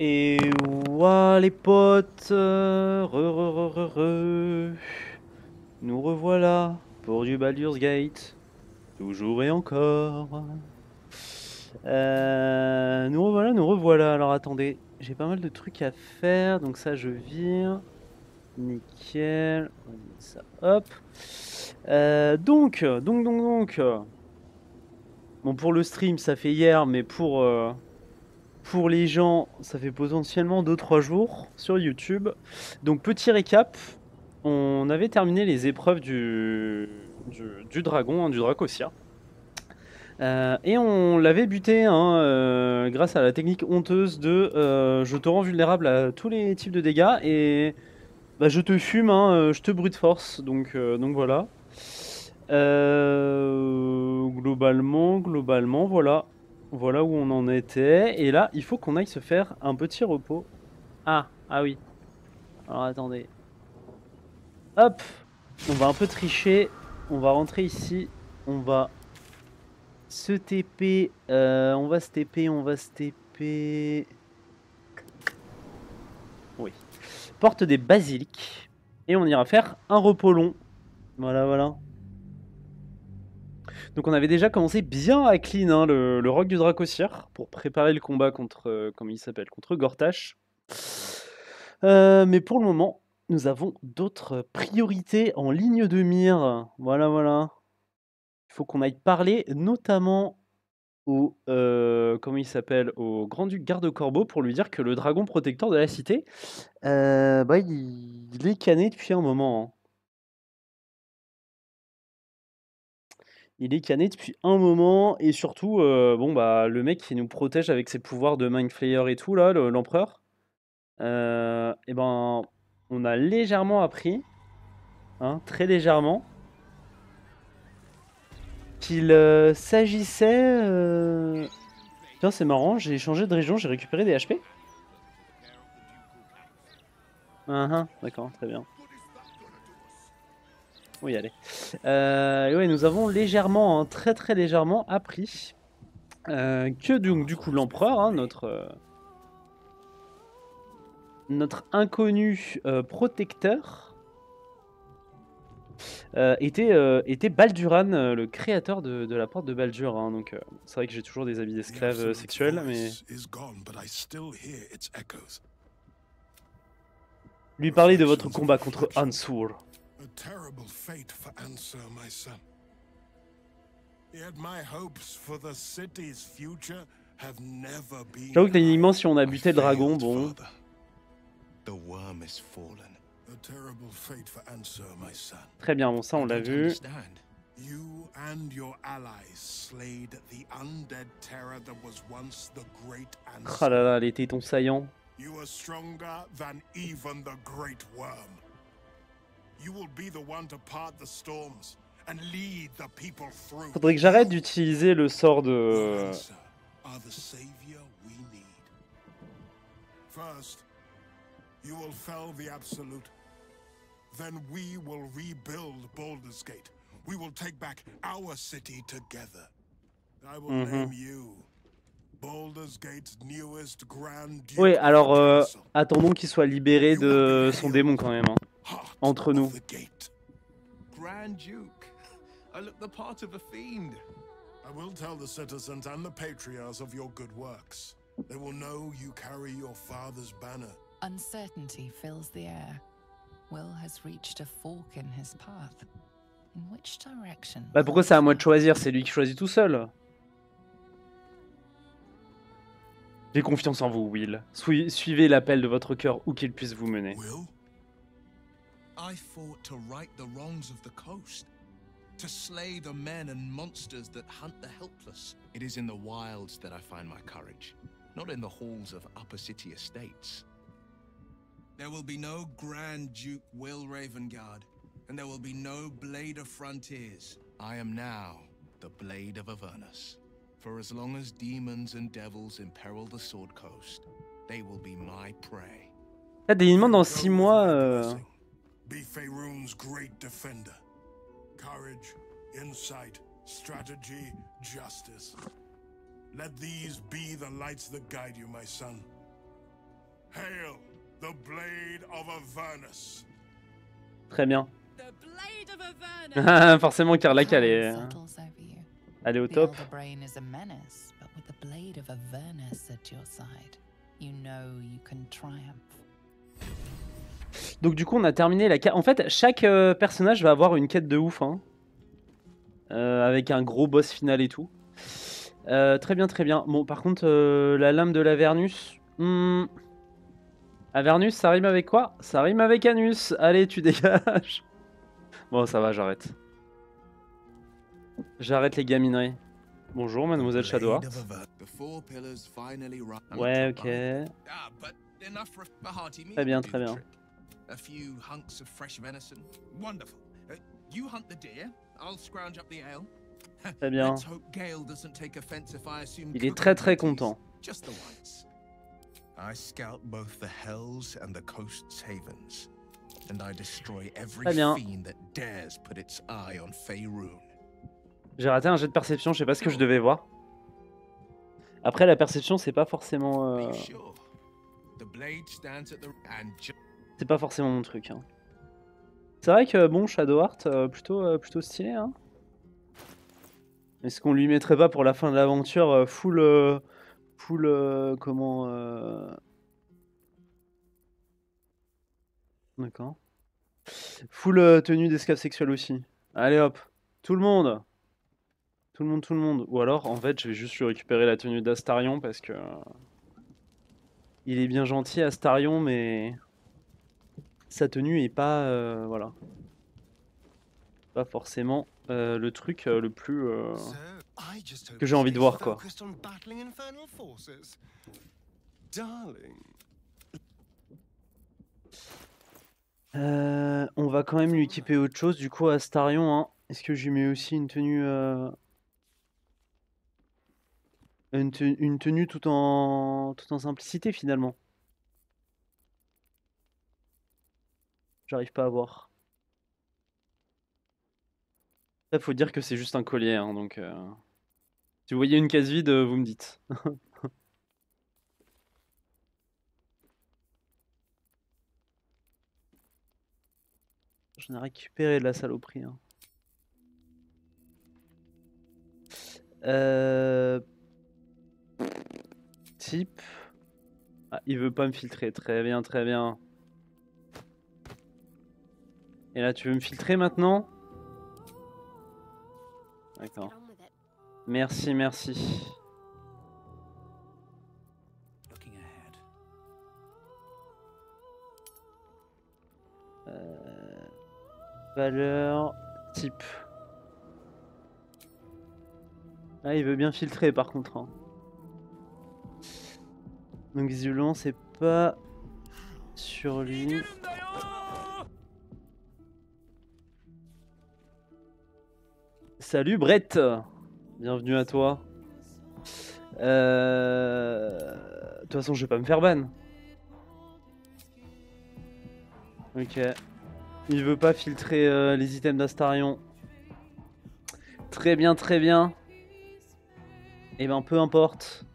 Et ouah les potes, nous revoilà pour du Baldur's Gate, toujours et encore. Nous revoilà. Alors attendez, j'ai pas mal de trucs à faire, donc ça je vire. Nickel, on met ça, hop. Bon pour le stream ça fait hier, mais pour les gens, ça fait potentiellement 2-3 jours sur YouTube. Donc petit récap, on avait terminé les épreuves du dragon, hein, du Dracosia. Et on l'avait buté hein, grâce à la technique honteuse de je te rends vulnérable à tous les types de dégâts et bah, je te fume, hein, je te brute force. Donc voilà. Globalement, voilà. Voilà où on en était. Et là, il faut qu'on aille se faire un petit repos. Ah oui. Alors attendez. Hop. On va un peu tricher. On va rentrer ici. On va se TP. On va se TP. On va se TP. Oui. Porte des basiliques. Et on ira faire un repos long. Voilà. Donc on avait déjà commencé bien à clean hein, le roc du Dracossir pour préparer le combat contre, comment il s'appelle, contre Gortash. Mais pour le moment, nous avons d'autres priorités en ligne de mire. Voilà. Il faut qu'on aille parler notamment au, comment il s'appelle, au grand-duc Garde-Corbeau pour lui dire que le dragon protecteur de la cité, bah, il est cané depuis un moment, hein. Il est cané depuis un moment et surtout, bon bah le mec qui nous protège avec ses pouvoirs de Mind Flayer et tout là, l'empereur, et ben on a légèrement appris, hein, très légèrement, qu'il s'agissait. Tiens c'est marrant, j'ai changé de région, j'ai récupéré des HP. D'accord, très bien. Oui allez. Et ouais nous avons légèrement, hein, très légèrement appris que donc du coup l'empereur, hein, notre inconnu protecteur était Balduran, le créateur de la porte de Baldur, hein, donc c'est vrai que j'ai toujours des habits d'esclaves sexuels, mais lui parler de votre combat contre Ansur. J'avoue que techniquement, si on a buté le dragon, bon. Très bien, bon ça on l'a vu. You and your allies slayed the undead terror that was once the great Ah là Ansur. là, les tétons saillants. You are stronger than even the great worm. You will be the one to part the storms and lead the people through. Faudrait que j'arrête d'utiliser le sort de... Ansur are the savior we need. First, you will fell the Absolute. Then we will rebuild Baldur's Gate. We will take back our city together. I will name you Baldur's Gate's newest Grand Duke. Oui, alors of the attendons qu'il soit libéré de son démon quand même, hein. Heart Entre nous. of the gate. Grand Duke, I look the part of a fiend. I will tell the citizens and the patriarchs of your good works. They will know you carry your father's banner. Uncertainty fills the air. Will has reached a fork in his path. In which direction? Bah pourquoi c'est à moi de choisir? C'est lui qui choisit tout seul. J'ai confiance en vous, Will. Suivez l'appel de votre cœur où qu'il puisse vous mener. Will? I fought to right the wrongs of the coast, to slay the men and monsters that hunt the helpless. It is in the wilds that I find my courage, not in the halls of upper city estates. There will be no Grand Duke Will Ravengard, and there will be no Blade of Frontiers. I am now the Blade of Avernus. For as long as demons and devils imperil the Sword Coast, they will be my prey. Là, techniquement, dans 6 mois... Be Faerun's great defender. Courage, insight, strategy, justice. Let these be the lights that guide you, my son. Hail the blade of Avernus. Très bien. The blade of Avernus. Forcément, Karlach, elle Power settles over you. est au The top. Elderbrain is a menace, but with the blade of Avernus at your side, you know you can triumph. Donc du coup, on a terminé la quête. En fait, chaque personnage va avoir une quête de ouf, hein. Avec un gros boss final et tout. Très bien, très bien. Bon, par contre, la lame de l'Avernus... Avernus, ça rime avec quoi? Ça rime avec Anus. Allez, tu dégages. Bon, ça va, j'arrête. J'arrête les gamineries. Bonjour, mademoiselle Shadowheart. Ouais, ok. Très bien, très bien. A few hunks of fresh venison. Wonderful. You hunt the deer, I'll scrounge up the ale. Très bien. Let's hope Gale doesn't take offense if I assume Il est très très content. just the once. I scout both the hells and the coast's havens, and I destroy every Très bien. fiend that dares put its eye on Faerun. J'ai raté un jet de perception, je sais pas ce que je devais voir. Après, la perception, c'est pas forcément... Be sure. The blade stands at the C'est pas forcément mon truc. Hein. C'est vrai que, bon, Shadowheart, plutôt stylé. Hein. Est-ce qu'on lui mettrait pas pour la fin de l'aventure full... comment... D'accord. Full tenue d'esclave sexuel aussi. Allez hop, tout le monde. Tout le monde. Ou alors, en fait, je vais juste lui récupérer la tenue d'Astarion parce que... il est bien gentil, Astarion, mais... sa tenue est pas... voilà. Pas forcément le truc le plus... que j'ai envie de voir, quoi. On va quand même lui équiper autre chose, du coup, Astarion. Hein. Est-ce que je lui mets aussi une tenue... une tenue tout en simplicité, finalement. J'arrive pas à voir. Il faut dire que c'est juste un collier, hein, donc... si vous voyez une case vide, vous me dites. J'en ai récupéré de la saloperie. Hein. Type... Ah, il veut pas me filtrer. Très bien, très bien. Et là, tu veux me filtrer maintenant? D'accord. Merci, merci. Valeur, type. Ah, il veut bien filtrer par contre. Hein. Donc visiblement, c'est pas sur lui. Salut Brett, bienvenue à toi. De toute façon, je vais pas me faire ban. Ok. Il veut pas filtrer les items d'Astarion. Très bien, très bien. Et ben peu importe.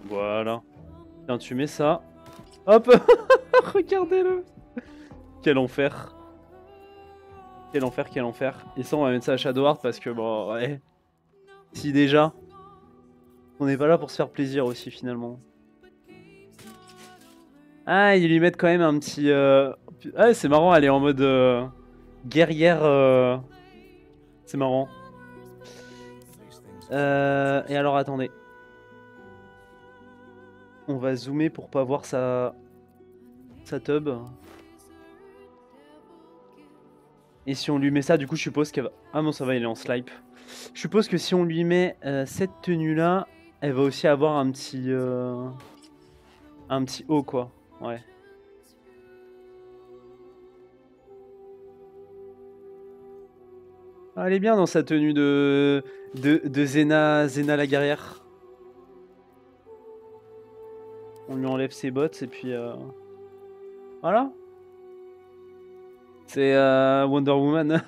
Voilà. Tiens, tu mets ça. Hop. Regardez-le. Quel enfer. Quel enfer, quel enfer. Et ça, on va mettre ça à Shadowheart parce que bon, ouais. Si déjà. On n'est pas là pour se faire plaisir aussi finalement. Ah, ils lui mettent quand même un petit... Ah, c'est marrant, elle est en mode guerrière. C'est marrant. Et alors, attendez. On va zoomer pour pas voir sa tub. Et si on lui met ça, du coup, je suppose qu'elle va... Ah non, ça va, il est en slipe. Je suppose que si on lui met cette tenue-là, elle va aussi avoir un petit haut, quoi. Ouais. Ah, elle est bien dans sa tenue de Zena la guerrière. On lui enlève ses bottes et puis voilà. C'est Wonder Woman.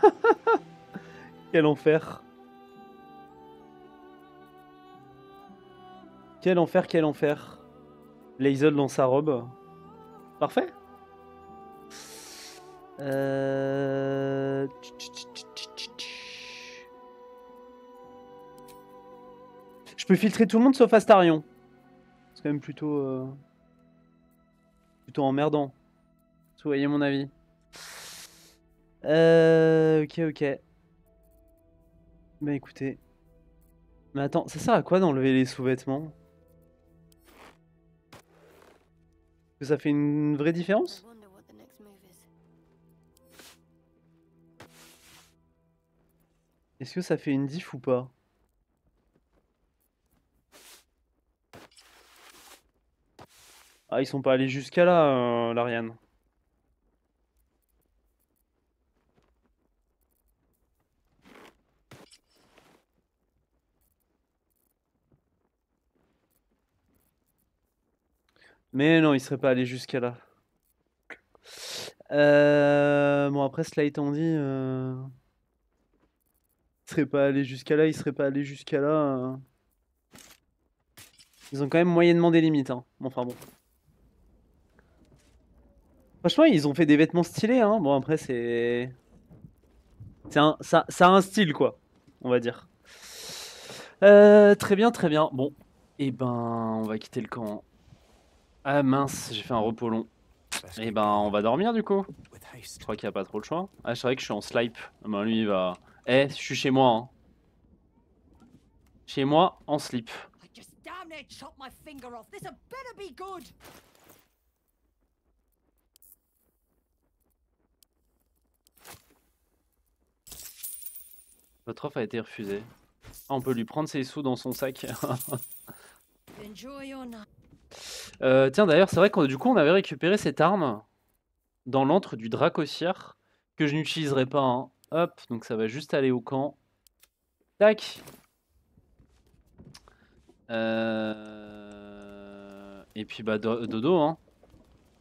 Quel enfer. Quel enfer, quel enfer. Lae'zel dans sa robe. Parfait. Je peux filtrer tout le monde sauf Astarion. C'est quand même plutôt emmerdant. Si vous voyez mon avis. Ok. Bah écoutez. Mais attends, ça sert à quoi d'enlever les sous-vêtements? Que ça fait une vraie différence? Est-ce que ça fait une diff ou pas? Ah, ils sont pas allés jusqu'à là, l'Ariane. Mais non, ils seraient pas allés jusqu'à là. Bon, après, cela étant dit, ils seraient pas allés jusqu'à là, ils seraient pas allés jusqu'à là. Ils ont quand même moyennement des limites, hein. Enfin bon. Franchement, ils ont fait des vêtements stylés, hein. Bon, après, c'est... ça a un style, quoi, on va dire. Très bien, très bien. Bon, et ben, on va quitter le camp. Ah mince, j'ai fait un repos long. Et ben, on va dormir, du coup. Je crois qu'il n'y a pas trop le choix. Ah, c'est vrai que je suis en slipe. Ben, lui, il va... Eh, je suis chez moi, hein. Chez moi, en slip. Votre offre a été refusée. Ah, on peut lui prendre ses sous dans son sac. Tiens, d'ailleurs, c'est vrai que du coup, on avait récupéré cette arme dans l'antre du Dracosir que je n'utiliserai pas. Hein. Hop, donc ça va juste aller au camp. Tac. Et puis bah dodo, hein.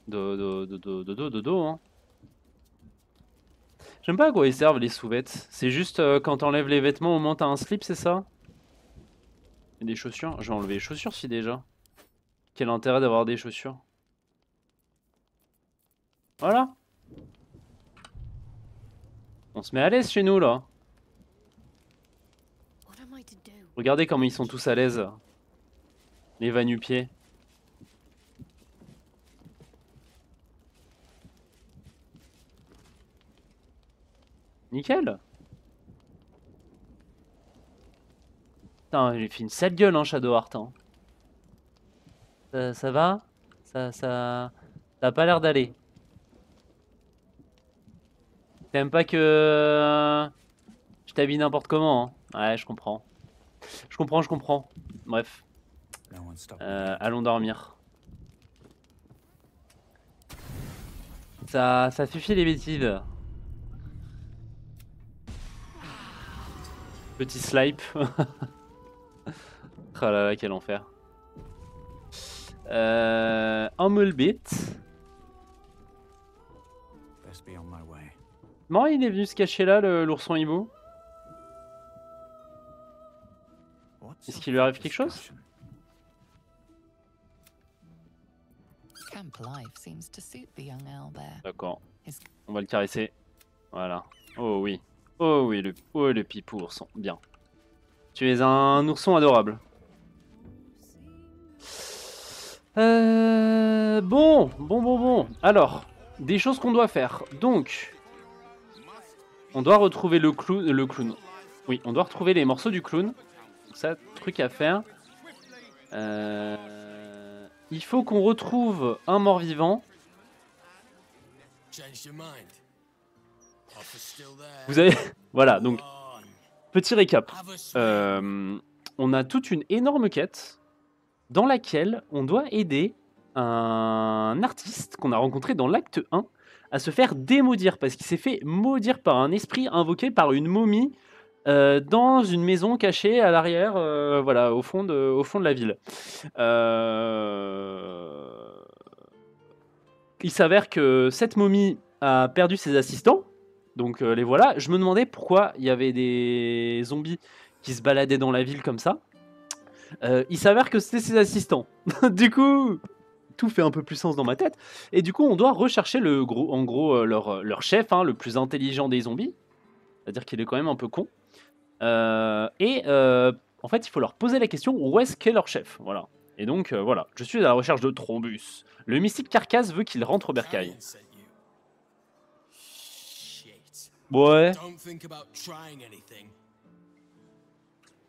Dodo, hein. J'aime pas à quoi ils servent les sous-vêtements. C'est juste quand t'enlèves les vêtements au moins t'as un slip, c'est ça? Et des chaussures. Je vais enlever les chaussures si déjà. Quel intérêt d'avoir des chaussures? Voilà. On se met à l'aise chez nous là. Regardez comment ils sont tous à l'aise. Les va-nu-pieds. Nickel. Putain, j'ai fait une sale gueule, hein, Shadowheart. Hein. Ça va? Ça a pas l'air d'aller. T'aimes pas que je t'habille n'importe comment, hein? Ouais, je comprends. Je comprends. Bref. Allons dormir. Ça suffit les bêtises. Petit slipe. Oh là là, quel enfer. Un Mulbit. Non, il est venu se cacher là, l'ourson hibou. Est-ce qu'il lui arrive quelque chose? D'accord. On va le caresser. Voilà. Oh oui. Oh oui, le pipou ourson. Bien. Tu es un ourson adorable. Bon. Alors, des choses qu'on doit faire. Donc, on doit retrouver le clown. Oui, on doit retrouver les morceaux du clown. Donc ça, truc à faire. Il faut qu'on retrouve un mort-vivant. Vous avez... Voilà, donc, petit récap. On a toute une énorme quête dans laquelle on doit aider un artiste qu'on a rencontré dans l'acte 1 à se faire démaudire parce qu'il s'est fait maudire par un esprit invoqué par une momie dans une maison cachée à l'arrière, voilà, au fond de la ville. Il s'avère que cette momie a perdu ses assistants, donc les voilà. Je me demandais pourquoi il y avait des zombies qui se baladaient dans la ville comme ça. Il s'avère que c'était ses assistants. Du coup, tout fait un peu plus sens dans ma tête. Et du coup, on doit rechercher leur chef, hein, le plus intelligent des zombies. C'est-à-dire qu'il est quand même un peu con. En fait, il faut leur poser la question où est-ce qu'est leur chef. Voilà. Et donc, voilà. Je suis à la recherche de Trombus. Le mystique Carcasse veut qu'il rentre au bercail. Giant sent you. Shit. Ouais. Don't think about trying anything.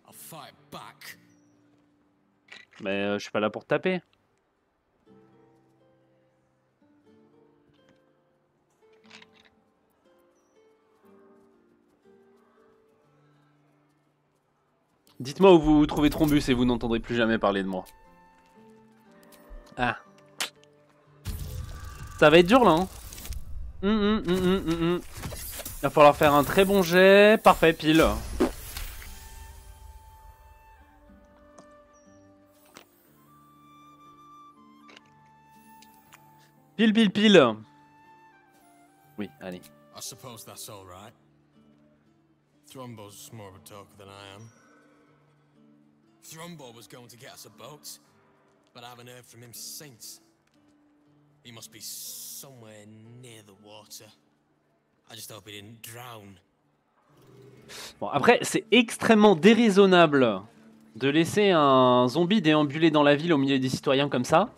I'll fight back. Mais je suis pas là pour te taper. Dites-moi où vous trouvez Trombus et vous n'entendrez plus jamais parler de moi. Ah. Ça va être dur là, hein. Il va falloir faire un très bon jet. Parfait, pile. Pile, pile, pile. Oui, allez. I suppose that's all right. Thrumbo's more of a talker than I am. Thrumbo was going to get us a boat, but I haven't heard from him since. He must be somewhere near the water. I just hope he didn't drown. Bon, après, c'est extrêmement déraisonnable de laisser un zombie déambuler dans la ville au milieu des citoyens comme ça.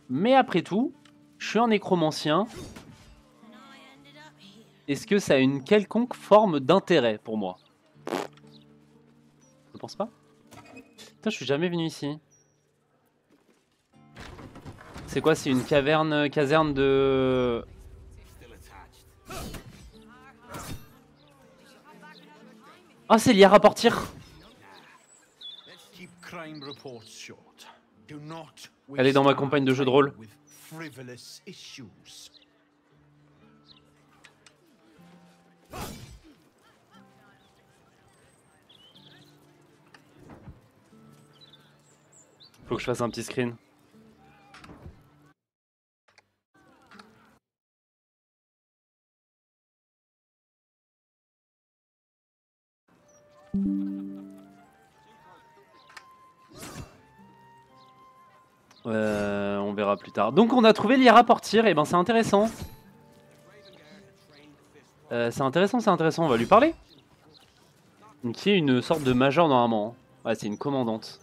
Mais après tout, je suis un nécromancien. Est-ce que ça a une quelconque forme d'intérêt pour moi? Je pense pas. Putain, je suis jamais venu ici. C'est quoi? C'est une caserne de... Ah, c'est l'IA rapportir. Elle est dans ma campagne de jeu de rôle. Faut que je fasse un petit screen. On verra plus tard. Donc on a trouvé l'IA rapportir, et ben c'est intéressant. C'est intéressant, on va lui parler. Qui est une sorte de major normalement. Ouais, c'est une commandante.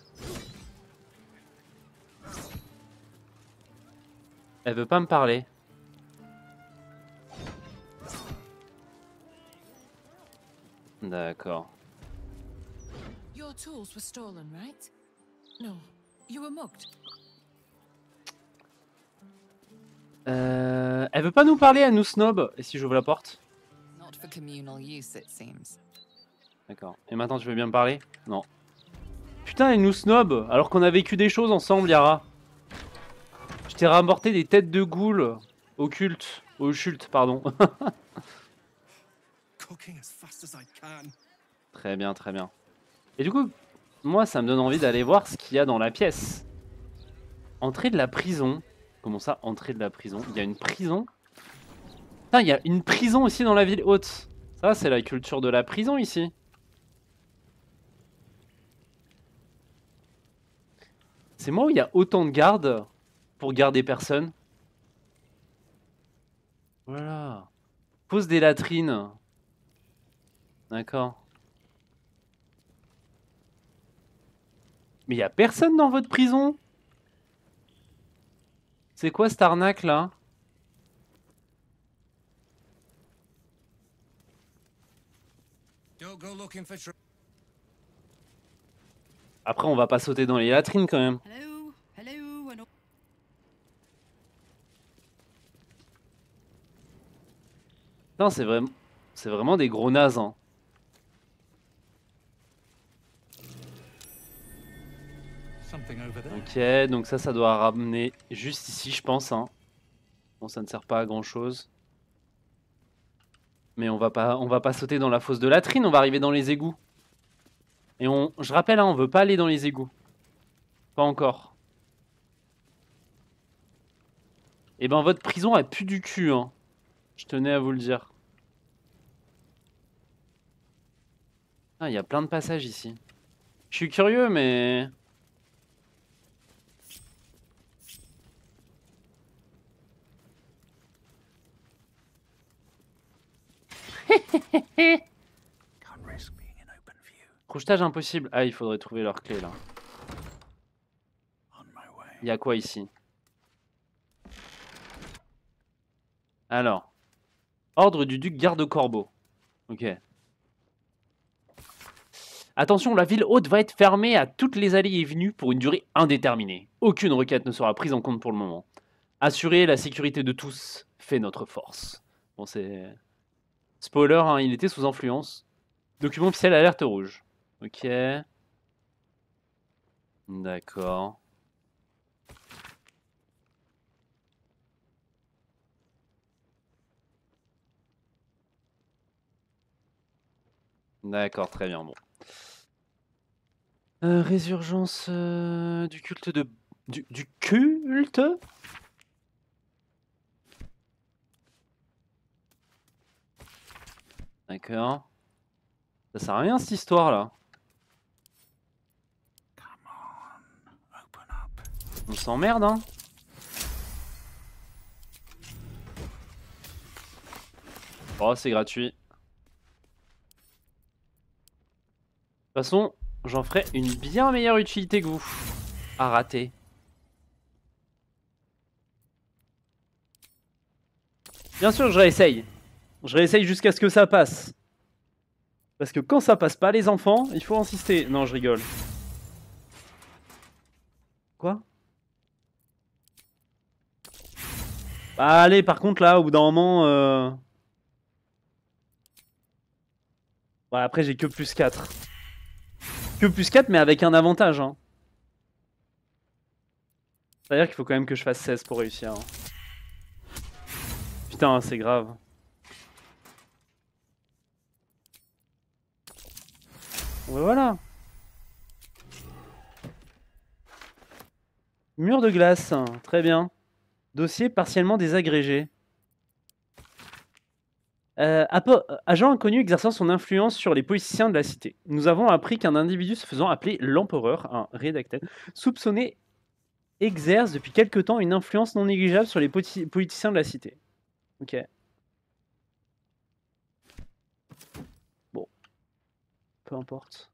Elle veut pas me parler. D'accord. Your tools were stolen, right? No, you were mugged. Elle veut pas nous parler, elle nous snob. Et si j'ouvre la porte? Not for communal use, it seems. D'accord. Et maintenant tu veux bien me parler? Non. Putain, elle nous snob alors qu'on a vécu des choses ensemble, Yara. Je t'ai rapporté des têtes de ghouls occultes. Pardon. Très bien, très bien. Et du coup, moi ça me donne envie d'aller voir ce qu'il y a dans la pièce. Entrée de la prison. Comment ça, entrée de la prison? Il y a une prison? Putain, il y a une prison aussi dans la ville haute. Ça, c'est la culture de la prison ici. C'est moi où il y a autant de gardes pour garder personne. Voilà. Pose des latrines. D'accord. Mais il y a personne dans votre prison? C'est quoi cette arnaque là? Après on va pas sauter dans les latrines quand même. Hello, hello, and Non, c'est vraiment des gros nazes. Hein. Ok, donc ça doit ramener juste ici, je pense. Hein. Bon, ça ne sert pas à grand chose. Mais on va pas sauter dans la fosse de latrine, on va arriver dans les égouts. Et je rappelle, hein, on veut pas aller dans les égouts. Pas encore. Et ben votre prison elle pue du cul, hein. Je tenais à vous le dire. Ah, il y a plein de passages ici. Je suis curieux, mais Crochetage impossible. Ah, il faudrait trouver leur clé là. Il y a quoi ici? Alors. Ordre du duc garde-corbeau. Ok. Attention, la ville haute va être fermée à toutes les allées et venues pour une durée indéterminée. Aucune requête ne sera prise en compte pour le moment. Assurer la sécurité de tous fait notre force. Bon, c'est... Spoiler, hein, il était sous influence. Document officiel, alerte rouge. Ok. D'accord. D'accord, très bien, bon. Résurgence du culte de... Du culte? D'accord. Ça sert à rien cette histoire là. On s'emmerde hein. Oh c'est gratuit. De toute façon, j'en ferai une bien meilleure utilité que vous. À rater. Bien sûr je réessaye. Je réessaye jusqu'à ce que ça passe. Parce que quand ça passe pas les enfants, il faut insister. Non je rigole. Quoi? Bah allez par contre là au bout d'un moment... Ouais, après j'ai que plus 4. Que plus 4 mais avec un avantage hein. C'est-à-dire qu'il faut quand même que je fasse 16 pour réussir. Hein. Putain, c'est grave. Ouais, voilà. Mur de glace, très bien. Dossier partiellement désagrégé. Agent inconnu exerçant son influence sur les politiciens de la cité. Nous avons appris qu'un individu se faisant appeler l'empereur, un rédacteur, soupçonné exerce depuis quelque temps une influence non négligeable sur les politiciens de la cité. Ok. Bon. Peu importe.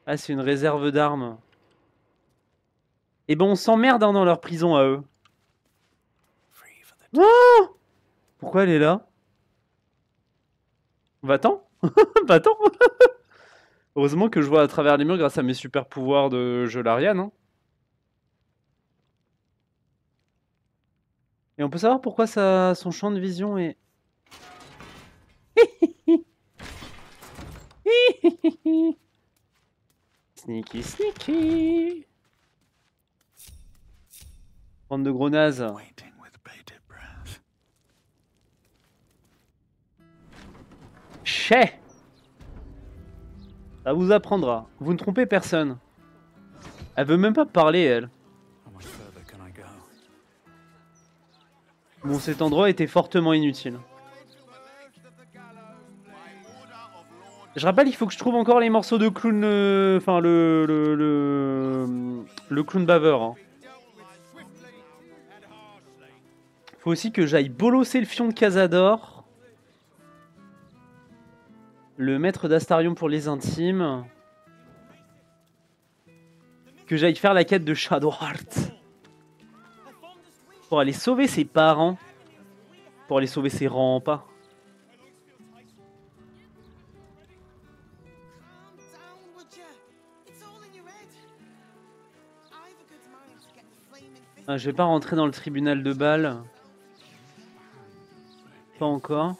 Ah, c'est une réserve d'armes. Et ben on s'emmerde hein, dans leur prison à eux. Oh pourquoi elle est là? Va-t'en. Va-t'en. Heureusement que je vois à travers les murs grâce à mes super pouvoirs de jeu Larian. Hein. Et on peut savoir pourquoi son champ de vision est... Sneaky, sneaky. Bande de gros nazes. Chais. Ça vous apprendra. Vous ne trompez personne. Elle veut même pas parler, elle. Bon, cet endroit était fortement inutile. Je rappelle, il faut que je trouve encore les morceaux de clown... Enfin, le clown baveur. Hein. Faut aussi que j'aille bolosser le fion de Cazador. Le maître d'Astarion pour les intimes. Que j'aille faire la quête de Shadowheart. Pour aller sauver ses parents. Pour aller sauver ses remparts. Ah, je vais pas rentrer dans le tribunal de Bâle. Pas encore.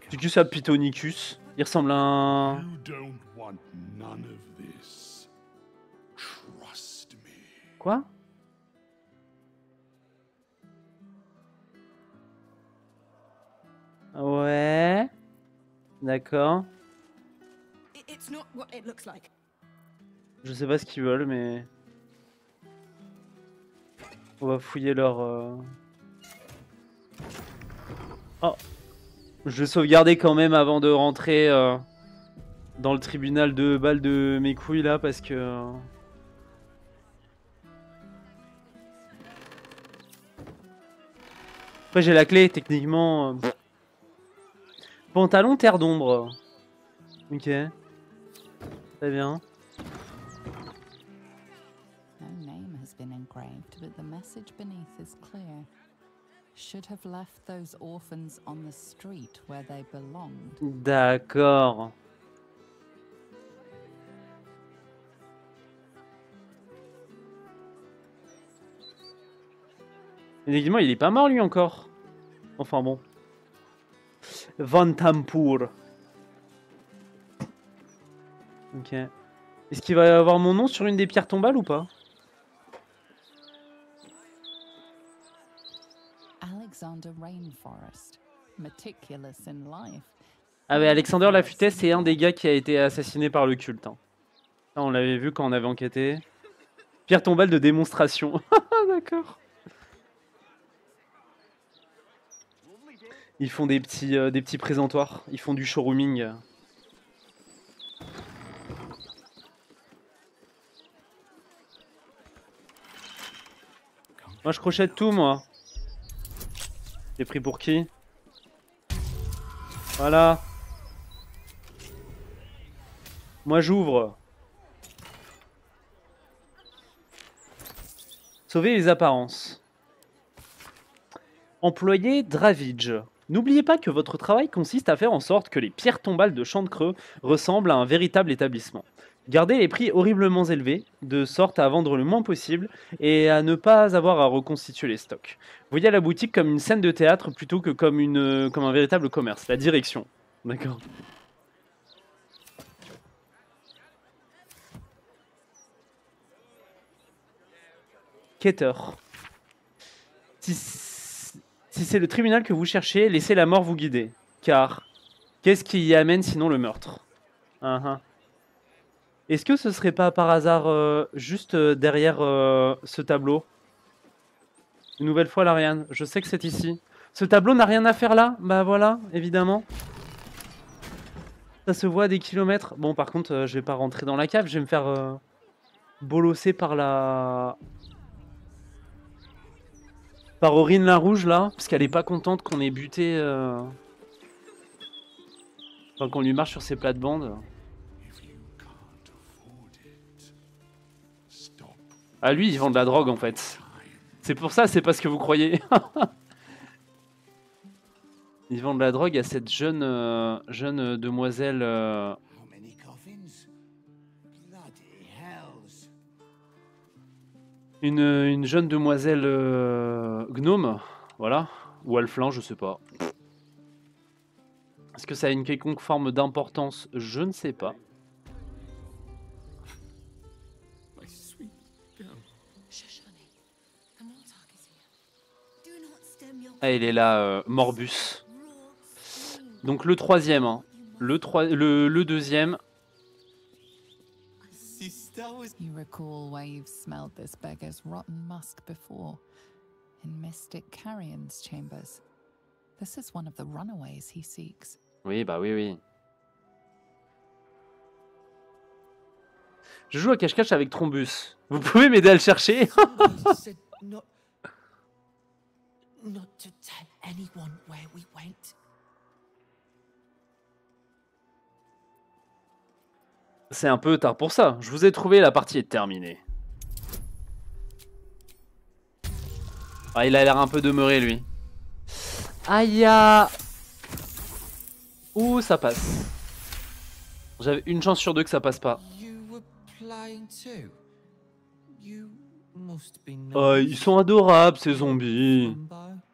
C'est que ça, Pitonicus. Il ressemble à un... Quoi? Ouais. D'accord. Je sais pas ce qu'ils veulent, mais... On va fouiller leur... Oh. Je vais sauvegarder quand même avant de rentrer dans le tribunal de Bâle de mes couilles là, parce que... Après j'ai la clé techniquement. Pantalon terre d'ombre. Ok. Très bien. No name has been engraved, but the message beneath is clear. Should have left those orphans on the street where they belonged. D'accord. Effectivement, il est pas mort lui encore. Enfin bon. Vantampur. Ok. Est-ce qu'il va y avoir mon nom sur une des pierres tombales ou pas? Alexander Rainforest, meticulous in life. Ah ouais, Alexander Lafutès, c'est un des gars qui a été assassiné par le culte. Hein. Ça, on l'avait vu quand on avait enquêté. Pierre tombale de démonstration. D'accord. Ils font des petits présentoirs. Ils font du showrooming. Moi, je crochette tout, moi. T'es pris pour qui? Voilà. Moi, j'ouvre. Sauver les apparences. Employé Dravidge. N'oubliez pas que votre travail consiste à faire en sorte que les pierres tombales de Chantecreux ressemblent à un véritable établissement. Gardez les prix horriblement élevés, de sorte à vendre le moins possible et à ne pas avoir à reconstituer les stocks. Voyez la boutique comme une scène de théâtre plutôt que comme un véritable commerce. La direction. D'accord. Quêteur. Si c'est le tribunal que vous cherchez, laissez la mort vous guider. Car, qu'est-ce qui y amène sinon le meurtre? Est-ce que ce serait pas par hasard juste derrière ce tableau? Une nouvelle fois, l'Ariane. Je sais que c'est ici. Ce tableau n'a rien à faire là? Bah voilà, évidemment. Ça se voit à des kilomètres. Bon, par contre, je vais pas rentrer dans la cave. Je vais me faire bolosser par la... Par Aurine la Rouge, là. Parce qu'elle est pas contente qu'on ait buté... Enfin, qu'on lui marche sur ses plates-bandes. Ah, lui, ils vendent de la drogue, en fait. C'est pour ça, c'est pas ce que vous croyez. Ils vendent de la drogue à cette jeune demoiselle... Une jeune demoiselle gnome, voilà. Ou alflin, je sais pas. Est-ce que ça a une quelconque forme d'importance? Je ne sais pas. Ah, il est là, Morbus. Donc le troisième, hein. Le deuxième. You recall where you've smelled this beggar's rotten musk before, in Mystic Carrion's chambers. This is one of the runaways he seeks. Oui, bah oui, oui. Je joue à cache-cache avec Trombus. Vous pouvez m'aider à le chercher? not to tell anyone where we went. C'est un peu tard pour ça. Je vous ai trouvé, la partie est terminée. Ah, il a l'air un peu demeuré, lui. Aïe. Ouh, ça passe. J'avais une chance sur deux que ça passe pas. Ils sont adorables, ces zombies.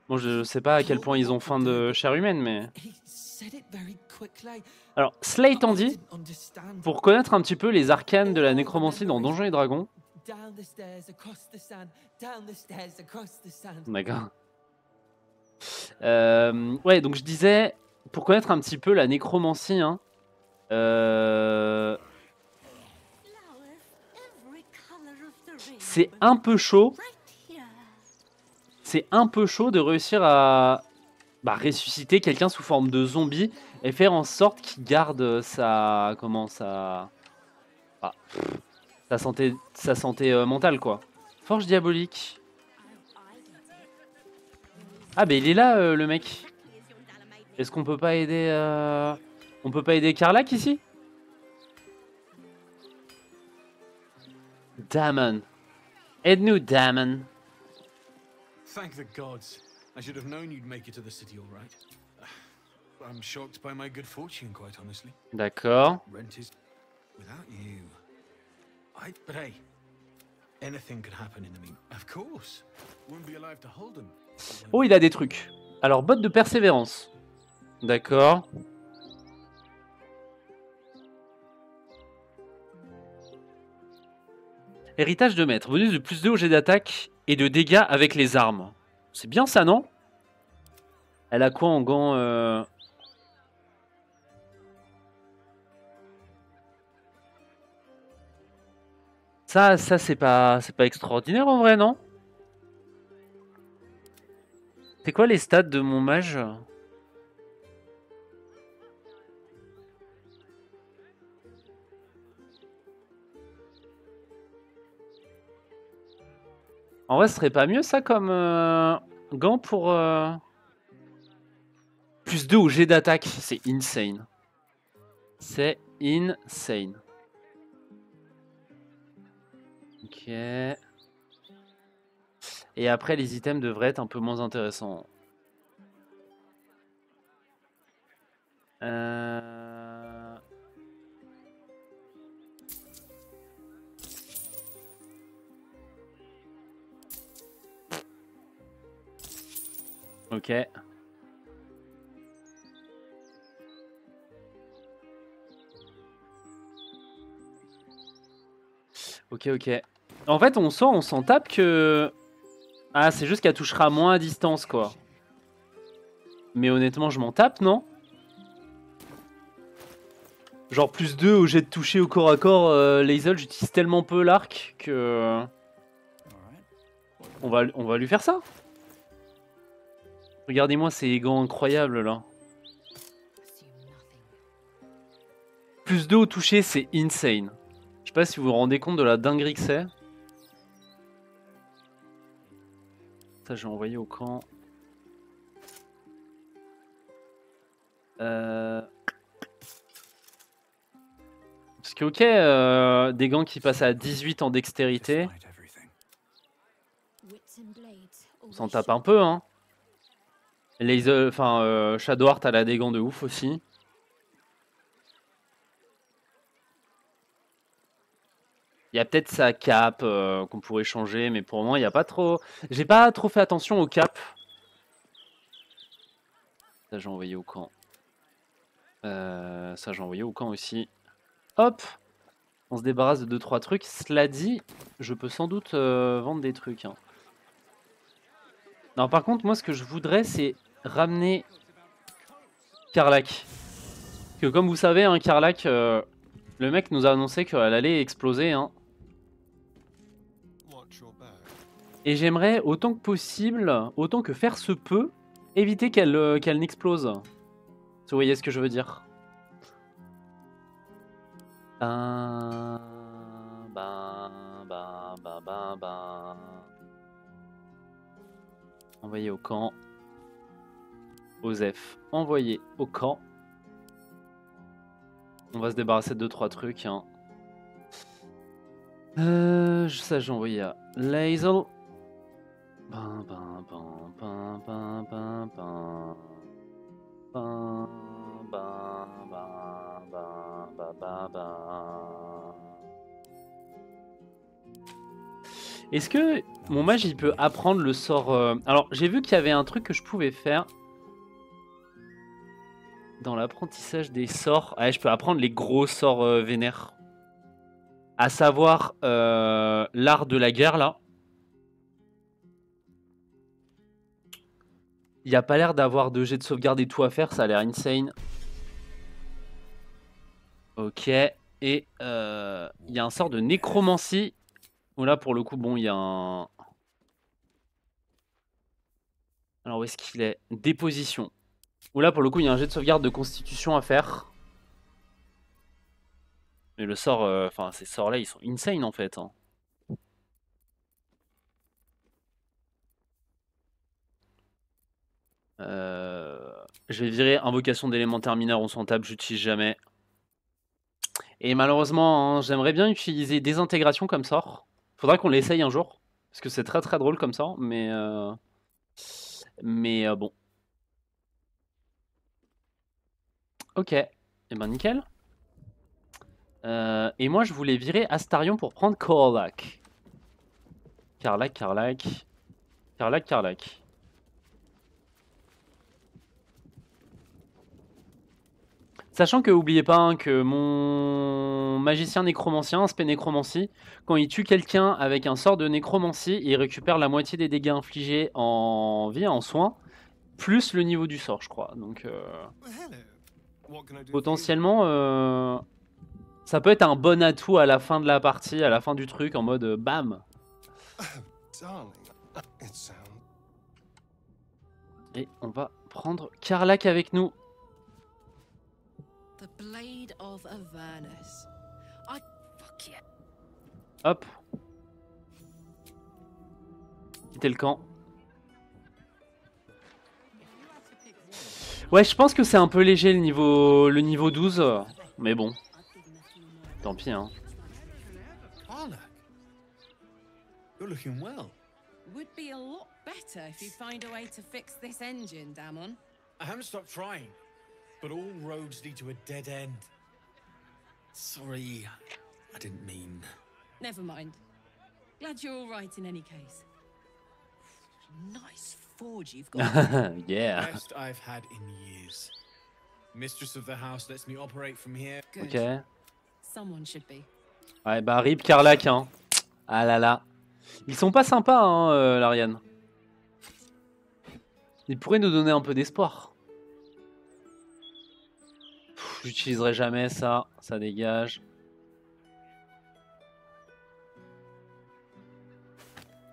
Bon, je sais pas à quel point ils ont faim de chair humaine, mais... Alors, cela étant dit, pour connaître un petit peu les arcanes de la nécromancie dans Donjons et Dragons... D'accord. Ouais, donc je disais, pour connaître un petit peu la nécromancie, hein, c'est un peu chaud. C'est un peu chaud de réussir à ressusciter quelqu'un sous forme de zombie et faire en sorte qu'il garde sa santé mentale, quoi. Forge diabolique. Ah, mais il est là, le mec. Est-ce qu'on peut pas aider... On peut pas aider Karlach ici? Damon. Aide-nous, Damon. Thank the gods. I should have known you'd make it to the city all right. I'm shocked by my good fortune, quite honestly. D'accord. Rent is without you. But hey, anything could happen in the mean. Of course. Wouldn't be alive to hold them. Oh, il a des trucs. Alors, botte de persévérance. D'accord. Héritage de maître. Bonus de plus 2 au jet d'attaque et de dégâts avec les armes. C'est bien ça, non? Elle a quoi en gants Ça c'est pas extraordinaire en vrai, non? C'est quoi les stats de mon mage? En vrai, ce serait pas mieux ça comme gant pour... Plus 2 au jet d'attaque. C'est insane. C'est insane. Ok. Et après, les items devraient être un peu moins intéressants. Ok. Ok, ok. En fait, on s'en tape que... Ah, c'est juste qu'elle touchera moins à distance, quoi. Mais honnêtement, je m'en tape, non? Genre plus 2 au jet de toucher au corps à corps, Lae'zel, j'utilise tellement peu l'arc que... On va lui faire ça. Regardez-moi ces gants incroyables, là. Plus 2 au toucher, c'est insane. Je sais pas si vous vous rendez compte de la dinguerie que c'est. Ça, j'ai envoyé au camp. Parce que ok, des gants qui passent à 18 en dextérité. On s'en tape un peu, hein. Shadowheart, elle a des gants de ouf aussi. Il y a peut-être sa cape qu'on pourrait changer, mais pour le moment, il n'y a pas trop... J'ai pas trop fait attention aux capes. Ça, j'ai envoyé au camp. Ça, j'ai envoyé au camp aussi. Hop! On se débarrasse de 2-3 trucs. Cela dit, je peux sans doute vendre des trucs. Hein. Non, par contre, moi, ce que je voudrais, c'est ramener Karlach. Parce que comme vous savez, hein, Karlach, le mec nous a annoncé qu'elle allait exploser. Hein. Et j'aimerais, autant que possible, autant que faire se peut, éviter qu'elle n'explose. Si vous voyez ce que je veux dire. Envoyé au camp. Osef, envoyé au camp. On va se débarrasser de 2-3 trucs. Hein. Ça, j'ai envoyé à Lae'zel. Est-ce que mon mage il peut apprendre le sort Alors j'ai vu qu'il y avait un truc que je pouvais faire dans l'apprentissage des sorts. Ah, je peux apprendre les gros sorts vénères. À savoir l'art de la guerre là. Il n'y a pas l'air d'avoir de jet de sauvegarde et tout à faire, ça a l'air insane. Ok, et il y a un sort de nécromancie. Où là pour le coup, bon, il y a un... Alors où est-ce qu'il est? Déposition. Où là pour le coup, il y a un jet de sauvegarde de constitution à faire. Mais le sort, enfin ces sorts là, ils sont insane en fait. Hein. Je vais virer invocation d'élémentaire mineur, on s'en tape, j'utilise jamais. Et malheureusement, hein, j'aimerais bien utiliser désintégration comme sort. Faudra qu'on l'essaye un jour. Parce que c'est très très drôle comme sort, mais bon. Ok, et ben nickel. Et moi je voulais virer Astarion pour prendre Karlach. Karlach. Sachant que, oubliez pas hein, que mon magicien nécromancien, spé nécromancie, quand il tue quelqu'un avec un sort de nécromancie, il récupère la moitié des dégâts infligés en vie, en soins, plus le niveau du sort, je crois. Donc, potentiellement, ça peut être un bon atout à la fin de la partie, à la fin du truc, en mode bam. Et on va prendre Karlach avec nous. The blade of Avernus. Fuck yeah. Hop. Quitter le camp. Ouais, je pense que c'est un peu léger le niveau 12. Mais bon. Tant pis, hein. You're looking well. Would be a lot better if you find a way to fix this engine, Damon. I haven't stopped trying, but all roads lead to a dead end. Sorry, I didn't mean. Never mind. Glad you're all right in any case. Nice forge you've got. Yeah. Best I've had in years. Mistress of the house lets me operate from here. Good. Ok. Someone should be. Ouais, bah rip Karlach, hein. Ah là là. Ils sont pas sympas, hein, l'Ariane. Ils pourraient nous donner un peu d'espoir. J'utiliserai jamais ça. Ça dégage.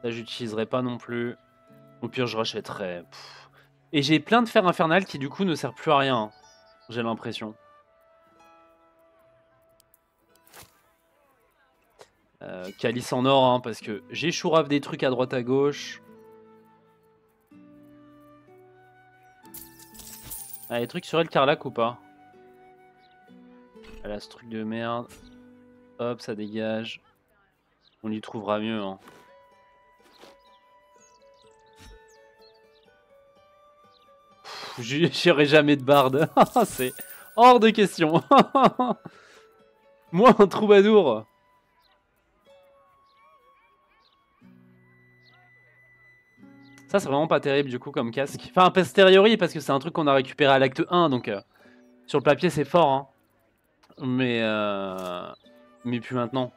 Ça, j'utiliserai pas non plus. Au pire, je rachèterai. Et j'ai plein de fer infernal qui, du coup, ne sert plus à rien. J'ai l'impression. Calice en or, hein, parce que j'échourave des trucs à droite à gauche. Ah, des trucs sur elle, Karlach ou pas? Elle a ce truc de merde. Hop, ça dégage. On y trouvera mieux. Hein. J'irai jamais de barde. C'est hors de question. Moi, un troubadour. Ça, c'est vraiment pas terrible du coup comme casque. Enfin, a posteriori, parce que c'est un truc qu'on a récupéré à l'acte 1, donc sur le papier, c'est fort. Hein. Mais plus maintenant.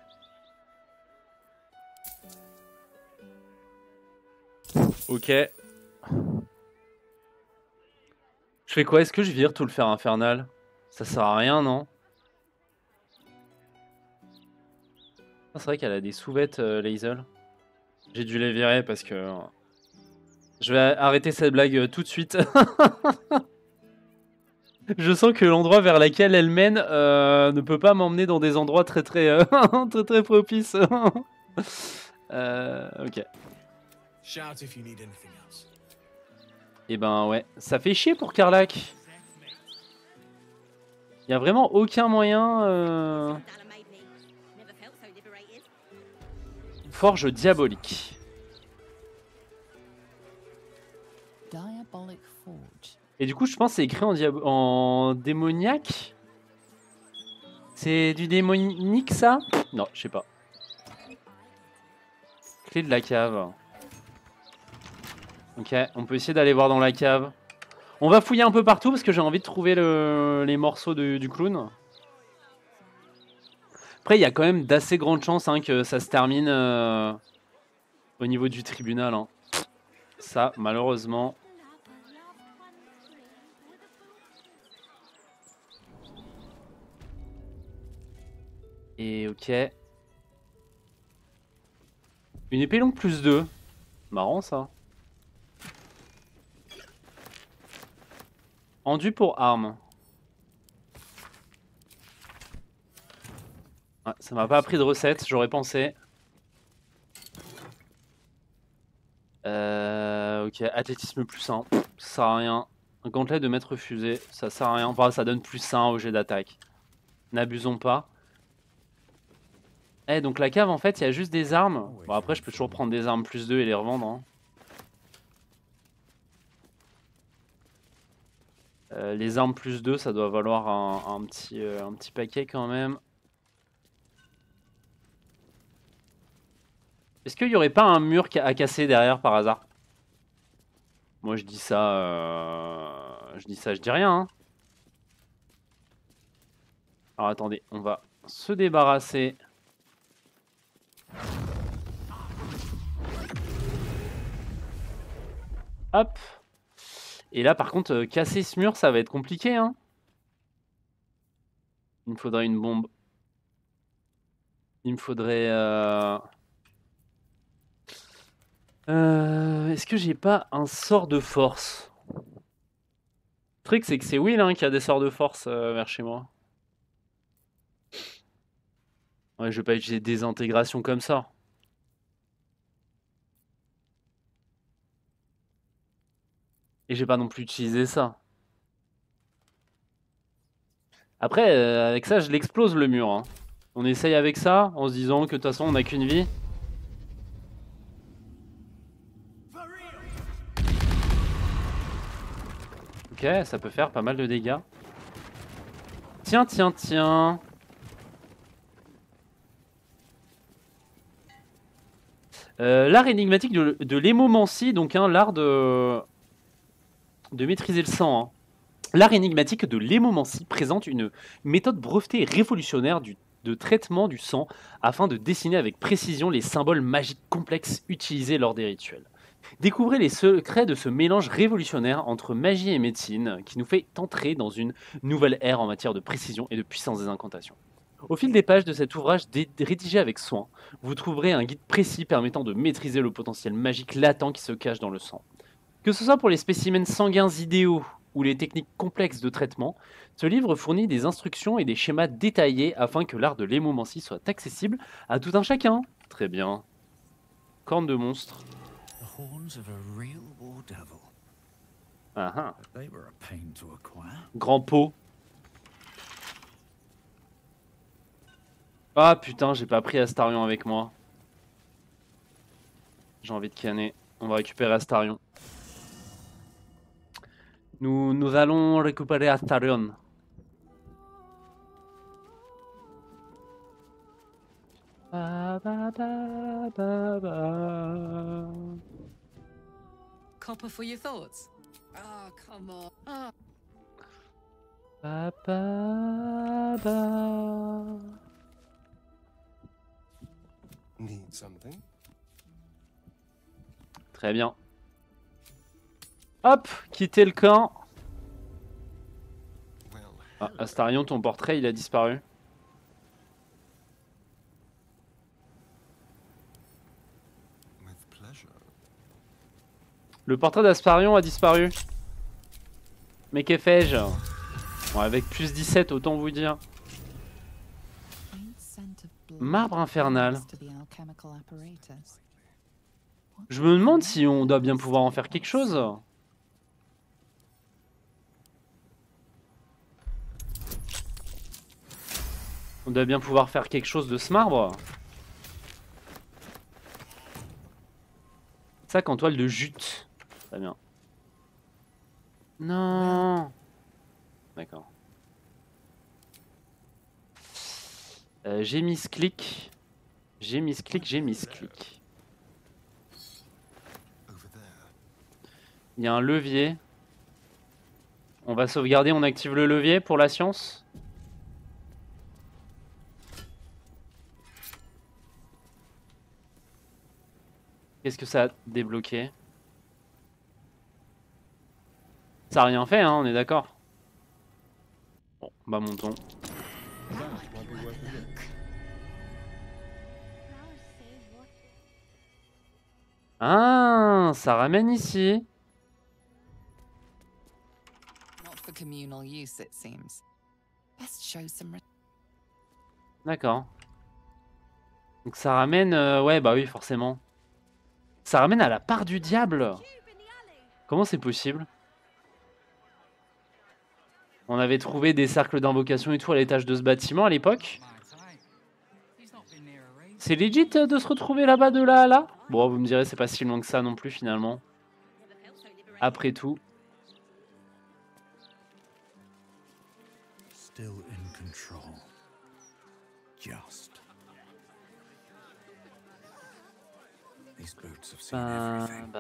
Ok. Je fais quoi? Est-ce que je vire tout le fer infernal? Ça sert à rien, non? Ah, c'est vrai qu'elle a des sous-vêtements, Lae'zel. J'ai dû les virer parce que... Je vais arrêter cette blague tout de suite. Je sens que l'endroit vers lequel elle mène ne peut pas m'emmener dans des endroits très très propices. Ok. Et ben ouais, ça fait chier pour Karlach. Il y a vraiment aucun moyen. Forge diabolique. Et du coup, je pense que c'est écrit en démoniaque. C'est du démonique, ça? Non, je sais pas. Clé de la cave. Ok, on peut essayer d'aller voir dans la cave. On va fouiller un peu partout parce que j'ai envie de trouver les morceaux du clown. Après, il y a quand même d'assez grandes chances hein, que ça se termine au niveau du tribunal. Hein. Ça, malheureusement... Et ok. Une épée longue plus 2. Marrant ça. Enduit pour arme. Ouais, ça m'a pas appris de recette, j'aurais pensé. Ok, athlétisme plus 1, ça sert à rien. Un gantelet de maître fusée, ça sert à rien. Enfin, ça donne plus 1 au jet d'attaque. N'abusons pas. Eh, donc la cave, en fait, il y a juste des armes. Bon, après, je peux toujours prendre des armes plus 2 et les revendre. Hein. Les armes plus 2, ça doit valoir un petit paquet quand même. Est-ce qu'il n'y aurait pas un mur à casser derrière par hasard? Moi je dis ça, je dis rien. Hein. Alors attendez, on va se débarrasser. Hop. Et là par contre, casser ce mur, ça va être compliqué. Hein. Il me faudrait une bombe. Il me faudrait... Est-ce que j'ai pas un sort de force? Le truc c'est que c'est Will hein, qui a des sorts de force vers chez moi. Ouais, je vais pas utiliser des intégrations comme ça. Et j'ai pas non plus utilisé ça. Après, avec ça, je l'explose le mur. Hein. On essaye avec ça, en se disant que de toute façon, on n'a qu'une vie. Ok, ça peut faire pas mal de dégâts. Tiens, tiens, tiens. L'art énigmatique de l'hémomancie, donc hein, l'art de maîtriser le sang. Hein. L'art énigmatique de l'hémomancie présente une méthode brevetée et révolutionnaire de traitement du sang afin de dessiner avec précision les symboles magiques complexes utilisés lors des rituels. Découvrez les secrets de ce mélange révolutionnaire entre magie et médecine qui nous fait entrer dans une nouvelle ère en matière de précision et de puissance des incantations. Au fil des pages de cet ouvrage rédigé avec soin, vous trouverez un guide précis permettant de maîtriser le potentiel magique latent qui se cache dans le sang. Que ce soit pour les spécimens sanguins idéaux ou les techniques complexes de traitement, ce livre fournit des instructions et des schémas détaillés afin que l'art de l'hémomancie soit accessible à tout un chacun. Très bien. Corne de monstre. Ah ah. Grand pot. Ah putain, j'ai pas pris Astarion avec moi. J'ai envie de canner. On va récupérer Astarion. Nous allons récupérer Astarion. Ba, ba, ba, ba, ba. Copper for your thoughts? Oh, come on. Oh. Ba, ba, ba. Need something? Très bien. Hop, quitter le camp. Ah, Astarion, ton portrait, il a disparu. Le portrait d'Astarion a disparu. Mais que fais-je? Bon, avec plus 17, autant vous dire. Marbre infernal. Je me demande si on doit bien pouvoir en faire quelque chose. On doit bien pouvoir faire quelque chose de ce marbre. Sac en toile de jute. Très bien. Non. D'accord. J'ai mis ce clic. J'ai mis ce clic, j'ai mis ce clic. Il y a un levier. On va sauvegarder, on active le levier pour la science. Qu'est-ce que ça a débloqué? Ça a rien fait, hein, on est d'accord. Bon, bah montons. Ah, ça ramène ici. D'accord. Donc ça ramène... ouais, bah oui, forcément. Ça ramène à la part du diable. Comment c'est possible? On avait trouvé des cercles d'invocation et tout à l'étage de ce bâtiment à l'époque. C'est legit de se retrouver là-bas de là à là? Bon, vous me direz, c'est pas si loin que ça non plus finalement. Après tout. Still in control. Just. These boots have seen everything.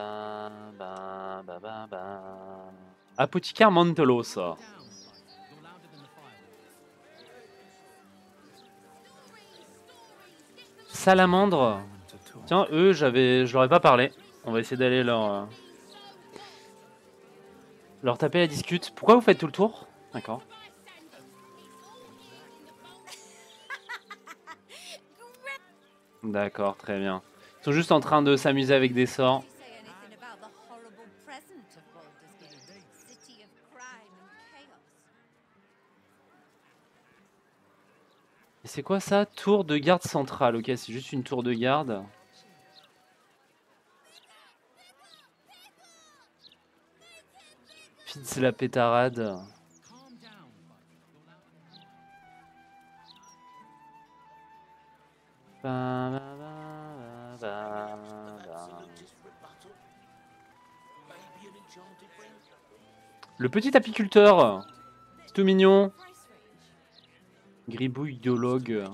Apothicaire Mantelos. Salamandre. Tiens, eux, je leur ai pas parlé. On va essayer d'aller leur taper la discute. Pourquoi vous faites tout le tour? D'accord. D'accord, très bien. Ils sont juste en train de s'amuser avec des sorts. Et c'est quoi ça? Tour de garde centrale. Ok, c'est juste une tour de garde. Fitz la pétarade. Le petit apiculteur. C'est tout mignon. Gribouille dialogue.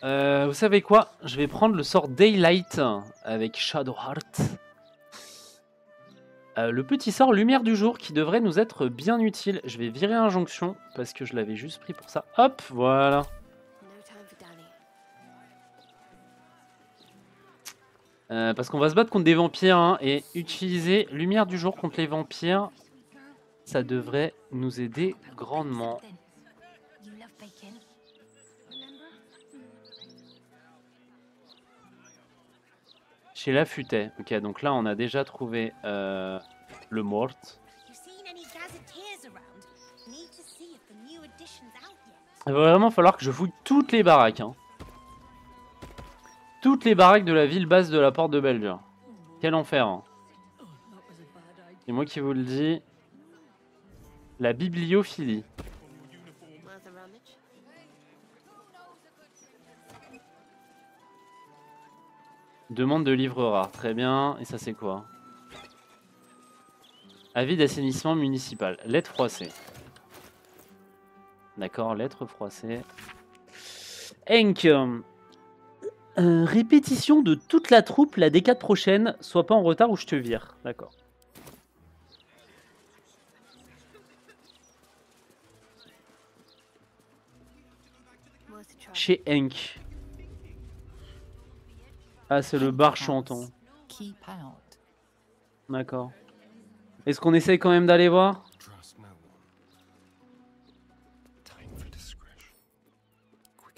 Vous savez quoi? Je vais prendre le sort Daylight avec Shadowheart. Le petit sort Lumière du jour qui devrait nous être bien utile. Je vais virer Injonction parce que je l'avais juste pris pour ça. Hop, voilà. Parce qu'on va se battre contre des vampires hein, et utiliser Lumière du jour contre les vampires, ça devrait nous aider grandement. Chez Lafutet. Ok, donc là on a déjà trouvé le mort. Il va vraiment falloir que je fouille toutes les baraques. Hein. Toutes les baraques de la ville basse de la porte de Bellevue. Quel enfer. Hein. C'est moi qui vous le dis. La bibliophilie. Demande de livre rare. Très bien. Et ça c'est quoi? Avis d'assainissement municipal. Lettre froissée. D'accord, lettre froissée. Henk. Répétition de toute la troupe la décade prochaine. Sois pas en retard ou je te vire. D'accord. Chez Henk. Ah, c'est le bar chantant. D'accord. Est-ce qu'on essaye quand même d'aller voir?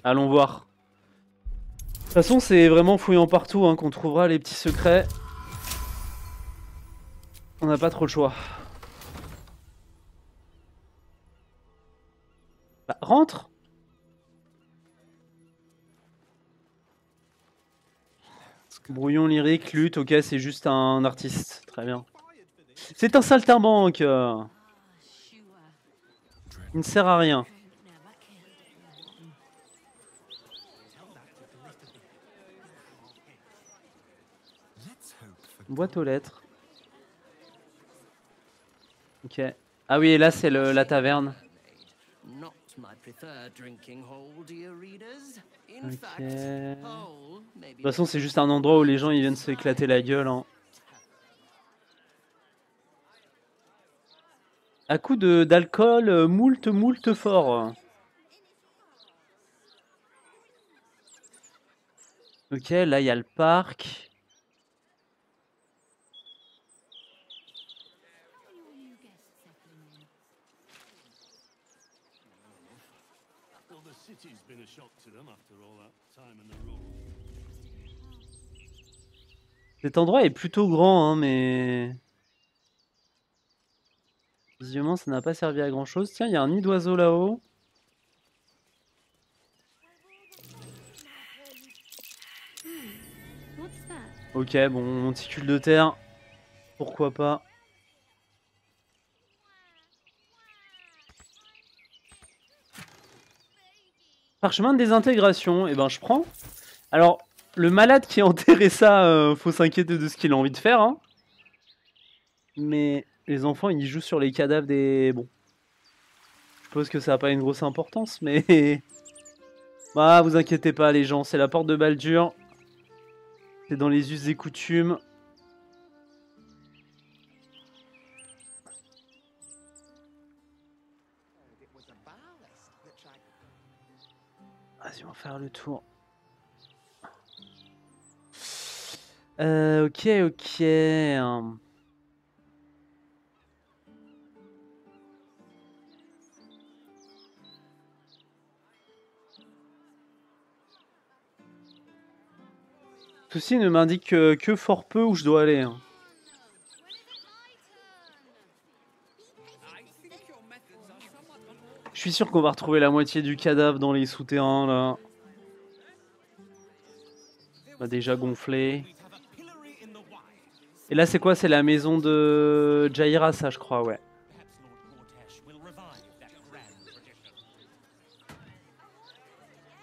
Allons voir. De toute façon, c'est vraiment fouillant partout hein, qu'on trouvera les petits secrets. On n'a pas trop le choix. Bah, rentre. Brouillon lyrique, lutte, ok, c'est juste un artiste. Très bien. C'est un saltimbanque. Il ne sert à rien. Boîte aux lettres. Ok. Ah oui, et là c'est la taverne. Ok. De toute façon, c'est juste un endroit où les gens ils viennent se éclater la gueule. Hein. À coup d'alcool, moult fort. Ok, là il y a le parc. Cet endroit est plutôt grand, hein, mais... Visiblement, ça n'a pas servi à grand chose. Tiens, il y a un nid d'oiseau là-haut. Ok, bon, monticule de terre. Pourquoi pas. Parchemin de désintégration, et ben je prends. Alors, le malade qui a enterré ça, faut s'inquiéter de ce qu'il a envie de faire. Hein. Mais les enfants, ils jouent sur les cadavres des... Bon. Je suppose que ça n'a pas une grosse importance, mais... Bah, vous inquiétez pas les gens, c'est la porte de Baldur. C'est dans les us et coutumes. Vas-y, on va faire le tour. Ok, ok. Ceci ne m'indique que fort peu où je dois aller. Hein. Je suis sûr qu'on va retrouver la moitié du cadavre dans les souterrains là. On a déjà gonflé. Et là c'est quoi? C'est la maison de Jaira ça je crois, ouais.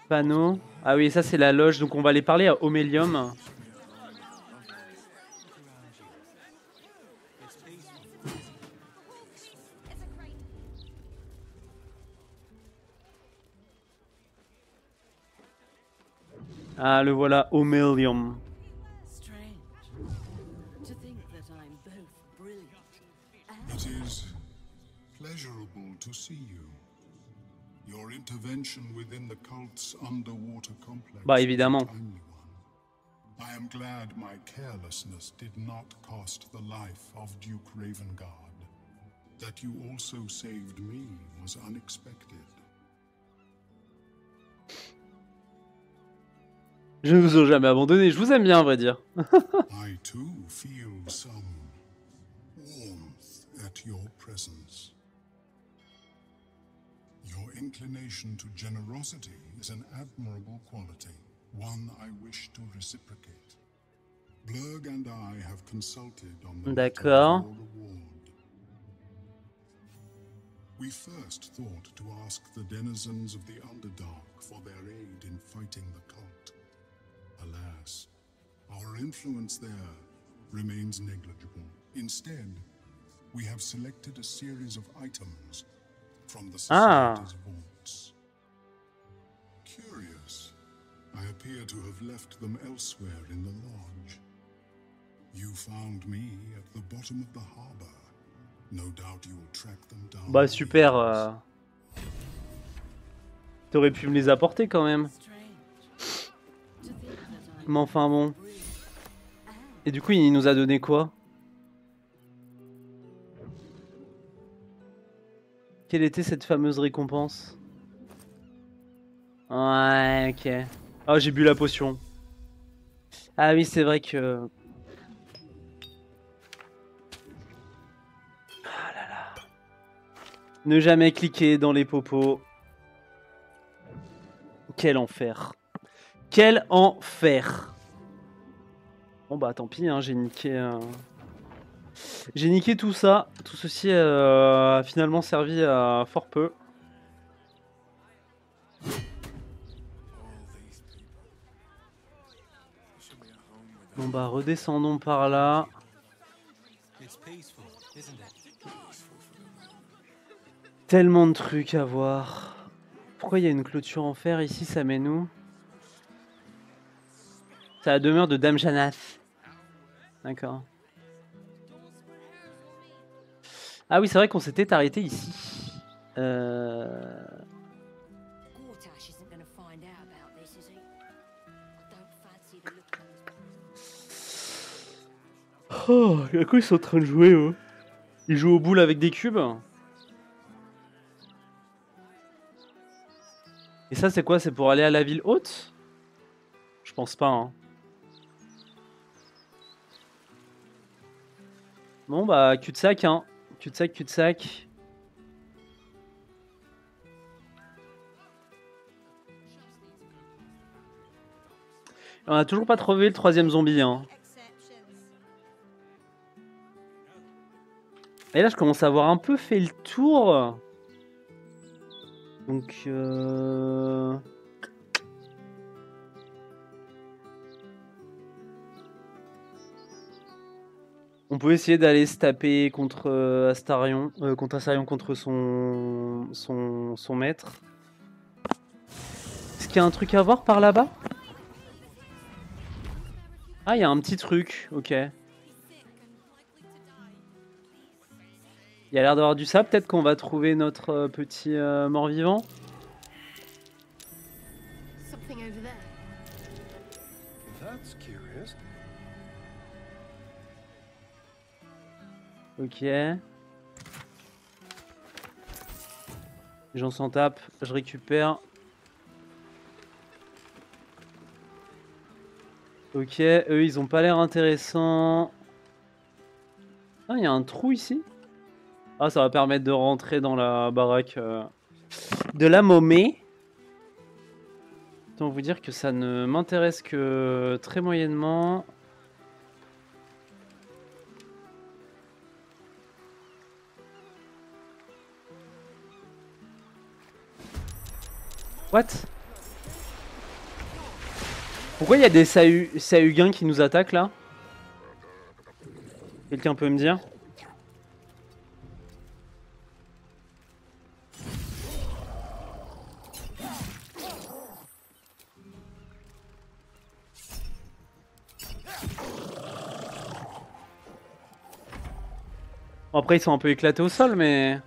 Panneau. Ah oui ça c'est la loge, donc on va aller parler à Homélium. Ah le voilà, Homélium. It is pleasurable to see you. Your intervention within the cult's underwater complex Bah évidemment. was a timely one. I am glad my carelessness did not cost the life of Duke Ravengard. That you also saved me was unexpected. Je ne vous ai jamais abandonné, je vous aime bien à vrai dire. I too feel some warmth at your presence. Your inclination to generosity is an admirable quality, one I wish to reciprocate. Blurg and I have consulted on the matter of D'accord. your reward. We first thought to ask the denizens of the Underdark for their aid in fighting the cult. Alas, our influence there remains negligible. Instead, we have selected a series of items from the Society's vaults. Curious, I appear to have left them elsewhere in the lodge. You found me at the bottom of the harbor. No doubt you will track them down. Bah super. T'aurais pu me les apporter quand même. Mais enfin bon. Et du coup, il nous a donné quoi? Quelle était cette fameuse récompense? Ouais, ok. Oh, j'ai bu la potion. Ah oui, c'est vrai que... Ah là là. Ne jamais cliquer dans les popos. Quel enfer. Quel enfer. Bon bah tant pis, hein, j'ai niqué... J'ai niqué tout ça. Tout ceci a finalement servi à fort peu. Bon bah redescendons par là. Tellement de trucs à voir. Pourquoi il y a une clôture en fer ici? Ça mène où? C'est la demeure de Dame Janath. D'accord. Ah oui, c'est vrai qu'on s'était arrêté ici. Oh, à quoi ils sont en train de jouer eux? Ils jouent aux boules avec des cubes. Et ça c'est quoi? C'est pour aller à la ville haute? Je pense pas hein. Bon bah cul-de-sac hein. Cul-de-sac, cul-de-sac. On a toujours pas trouvé le 3e zombie. Hein. Et là, je commence à avoir un peu fait le tour. Donc... On peut essayer d'aller se taper contre Astarion, contre son maître. Est-ce qu'il y a un truc à voir par là-bas? Ah, il y a un petit truc, ok. Il y a l'air d'avoir du sable, peut-être qu'on va trouver notre petit mort-vivant. Ok. Les gens s'en tapent, je récupère. Ok, eux ils ont pas l'air intéressants. Ah, il y a un trou ici. Ah, ça va permettre de rentrer dans la baraque de la momée. Autant vous dire que ça ne m'intéresse que très moyennement. What? Pourquoi il y a des Sahuguins qui nous attaquent là? Quelqu'un peut me dire? Bon, après ils sont un peu éclatés au sol, mais...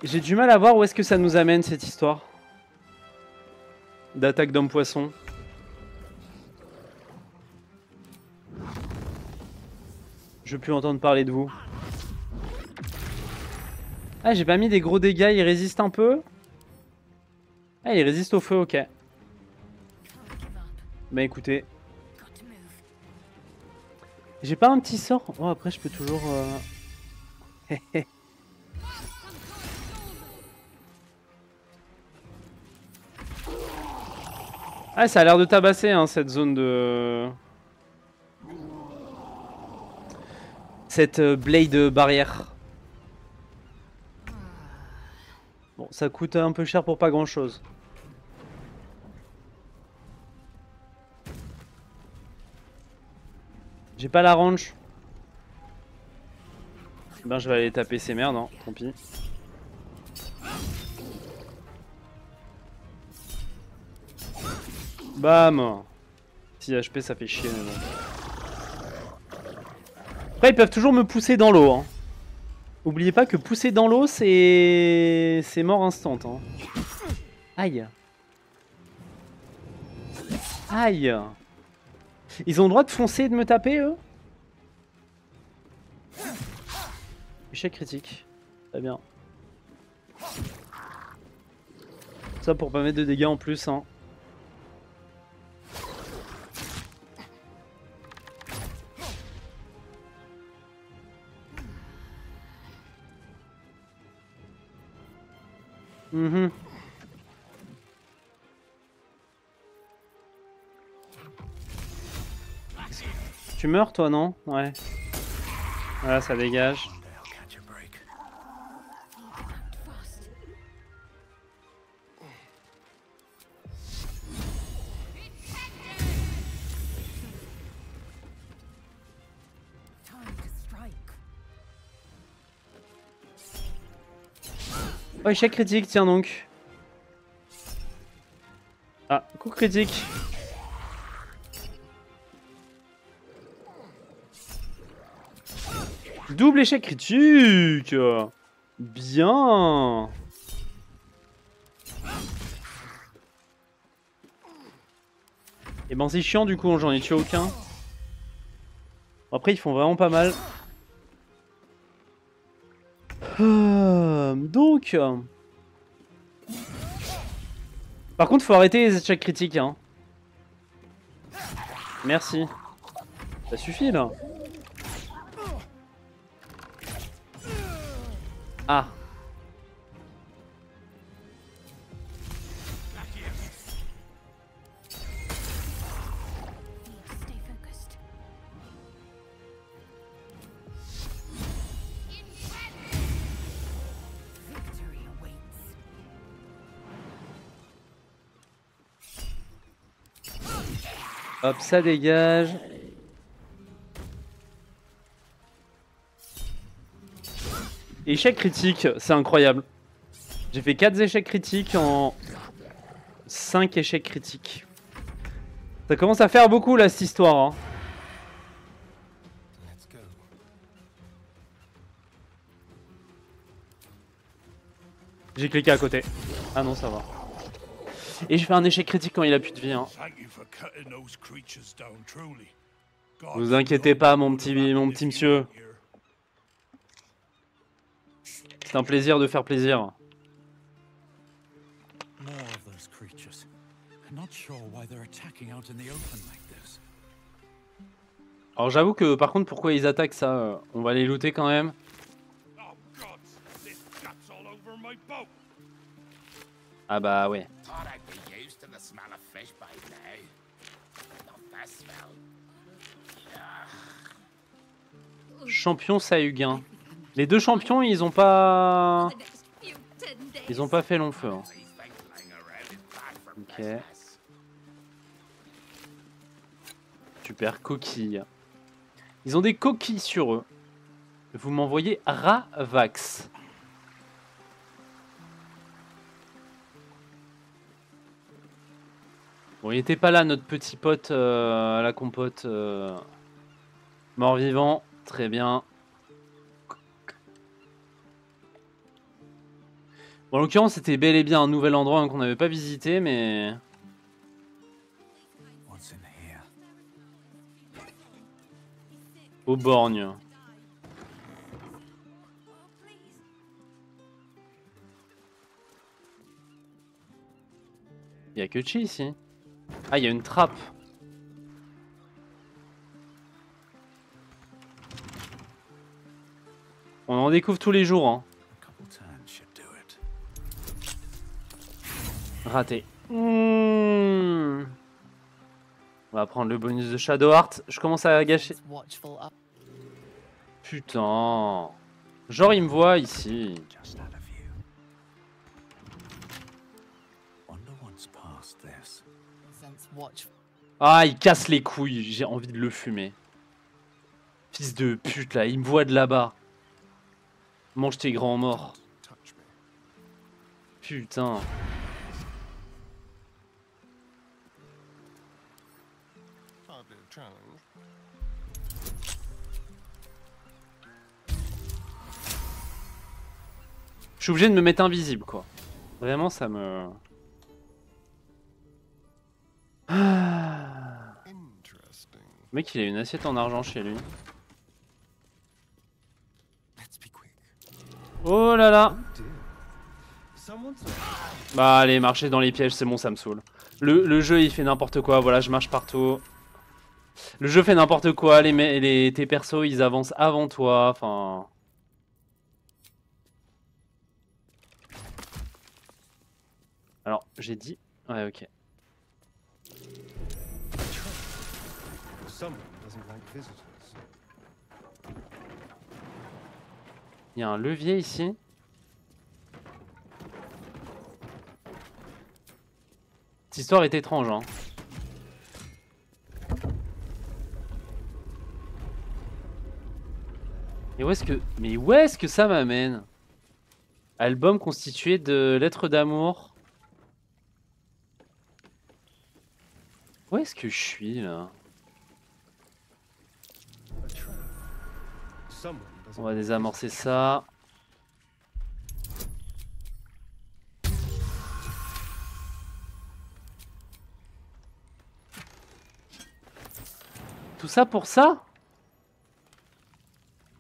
J'ai du mal à voir où est-ce que ça nous amène cette histoire d'attaque d'homme-poisson. Je veux plus entendre parler de vous. Ah, j'ai pas mis des gros dégâts, il résiste un peu. Ah, il résiste au feu, ok. Bah écoutez. J'ai pas un petit sort. Oh, après je peux toujours... Ah, ça a l'air de tabasser hein, cette zone de... Cette blade barrière. Bon, ça coûte un peu cher pour pas grand chose. J'ai pas la range. Ben je vais aller taper ces merdes, hein, tant pis. Bam. 6 HP ça fait chier mais bon. Après ils peuvent toujours me pousser dans l'eau. Hein. Oubliez pas que pousser dans l'eau c'est mort instant. Hein. Aïe. Aïe. Ils ont le droit de foncer et de me taper eux? Échec critique. Très bien. Ça pour pas mettre de dégâts en plus. Hein. Mmh. Tu meurs toi non? Ouais. Voilà ça dégage. Oh, échec critique, tiens donc. Ah, coup critique. Double échec critique. Bien. Et ben c'est chiant du coup, j'en ai tué aucun. Après ils font vraiment pas mal. Donc... Par contre faut arrêter les échecs critiques hein. Merci. Ça suffit là. Ah. Hop, ça dégage. Échec critique, c'est incroyable. J'ai fait 4 échecs critiques en 5 échecs critiques. Ça commence à faire beaucoup là, cette histoire. Hein. J'ai cliqué à côté. Ah non, ça va. Et je fais un échec critique quand il a plus de vie. Hein. Vous inquiétez pas, mon petit monsieur. C'est un plaisir de faire plaisir. Alors j'avoue que par contre pourquoi ils attaquent ça, on va les looter quand même. Ah bah ouais. Champion Sahuguin. Les deux champions ils ont pas fait long feu. Hein. Ok. Super, coquille. Ils ont des coquilles sur eux. Vous m'envoyez Ravax. Bon, il était pas là, notre petit pote à la compote. Mort-vivant, très bien. Bon, en l'occurrence, c'était bel et bien un nouvel endroit hein, qu'on n'avait pas visité, mais... Au borgne. Il n'y a que Chi ici. Ah, il y a une trappe. On en découvre tous les jours. Hein. Raté. On va prendre le bonus de Shadow Heart. Je commence à gâcher. Putain. Genre, il me voit ici. Ah, il casse les couilles. J'ai envie de le fumer. Fils de pute, là. Il me voit de là-bas. Mange tes grands morts. Putain. Je suis obligé de me mettre invisible, quoi. Vraiment, ça me... Ah. Le mec, il a une assiette en argent chez lui. Oh là là. Bah allez, marcher dans les pièges, c'est bon, ça me saoule. Le jeu, il fait n'importe quoi. Voilà, je marche partout. Le jeu fait n'importe quoi. Tes persos, ils avancent avant toi. Enfin... Alors, j'ai dit... Ouais, ok. Il y a un levier ici. Cette histoire est étrange, hein. Et où est-ce que... Mais où est-ce que ça m'amène? Album constitué de lettres d'amour. Où est-ce que je suis là? On va désamorcer ça. Tout ça pour ça?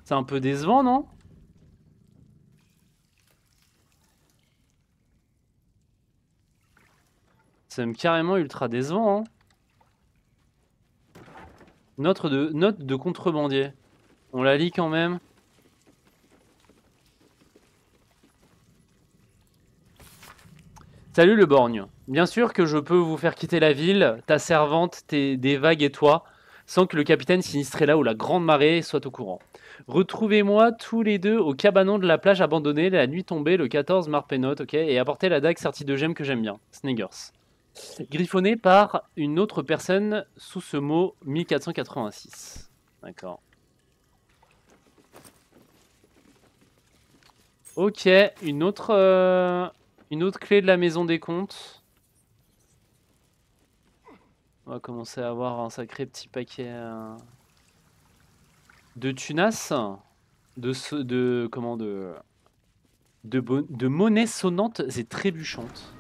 C'est un peu décevant, non? C'est même carrément ultra décevant, hein. Note de contrebandier. On la lit quand même. Salut le borgne. Bien sûr que je peux vous faire quitter la ville, ta servante, des vagues et toi, sans que le capitaine Sinistrella ou la grande marée soit au courant. Retrouvez-moi tous les deux au cabanon de la plage abandonnée, la nuit tombée, le 14 Marpénote, ok, et apportez la dague sertie de gemmes que j'aime bien. Sneggers. Griffonné par une autre personne sous ce mot 1486. D'accord. Ok, une autre clé de la maison des comptes. On va commencer à avoir un sacré petit paquet de tunas, de monnaies sonnantes et trébuchantes.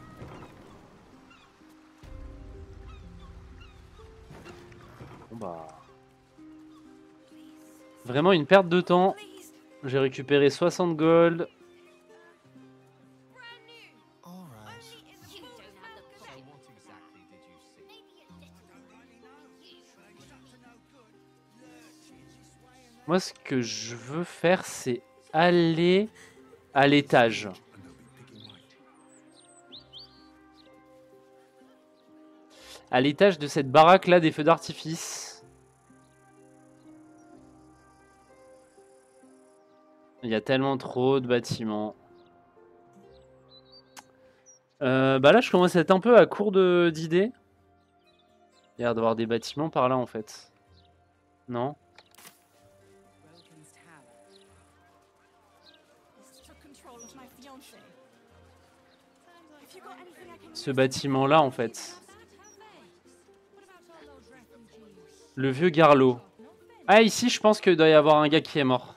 Bon bah, vraiment une perte de temps. J'ai récupéré 60 gold. Moi, ce que je veux faire, c'est aller à l'étage. À l'étage de cette baraque-là des feux d'artifice. Il y a tellement trop de bâtiments. Bah là, je commence à être un peu à court d'idées. Il y a l'air d'avoir des bâtiments par là, en fait. Non? Ce bâtiment-là, en fait. Le vieux Garlot. Ah, ici, je pense qu'il doit y avoir un gars qui est mort.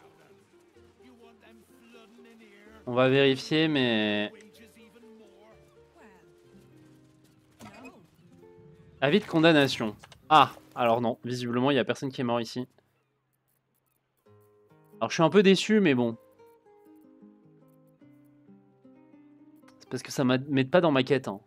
On va vérifier, mais... Avis de condamnation. Ah, alors non, visiblement, il n'y a personne qui est mort ici. Alors, je suis un peu déçu, mais bon. C'est parce que ça ne m'aide pas dans ma quête. Hein.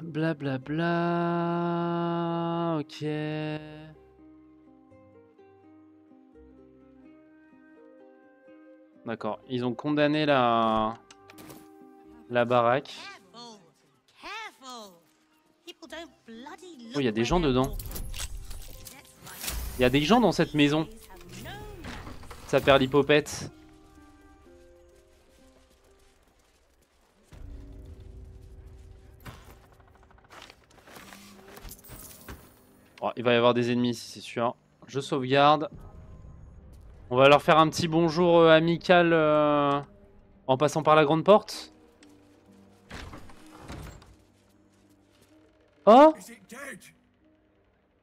Blablabla. Bla bla. Ok. D'accord. Ils ont condamné la baraque. Oh, il y a des gens dedans. Il y a des gens dans cette maison. Ça perd l'hypopète. Oh, il va y avoir des ennemis ici, c'est sûr. Je sauvegarde. On va leur faire un petit bonjour amical en passant par la grande porte. Oh! Is it dead?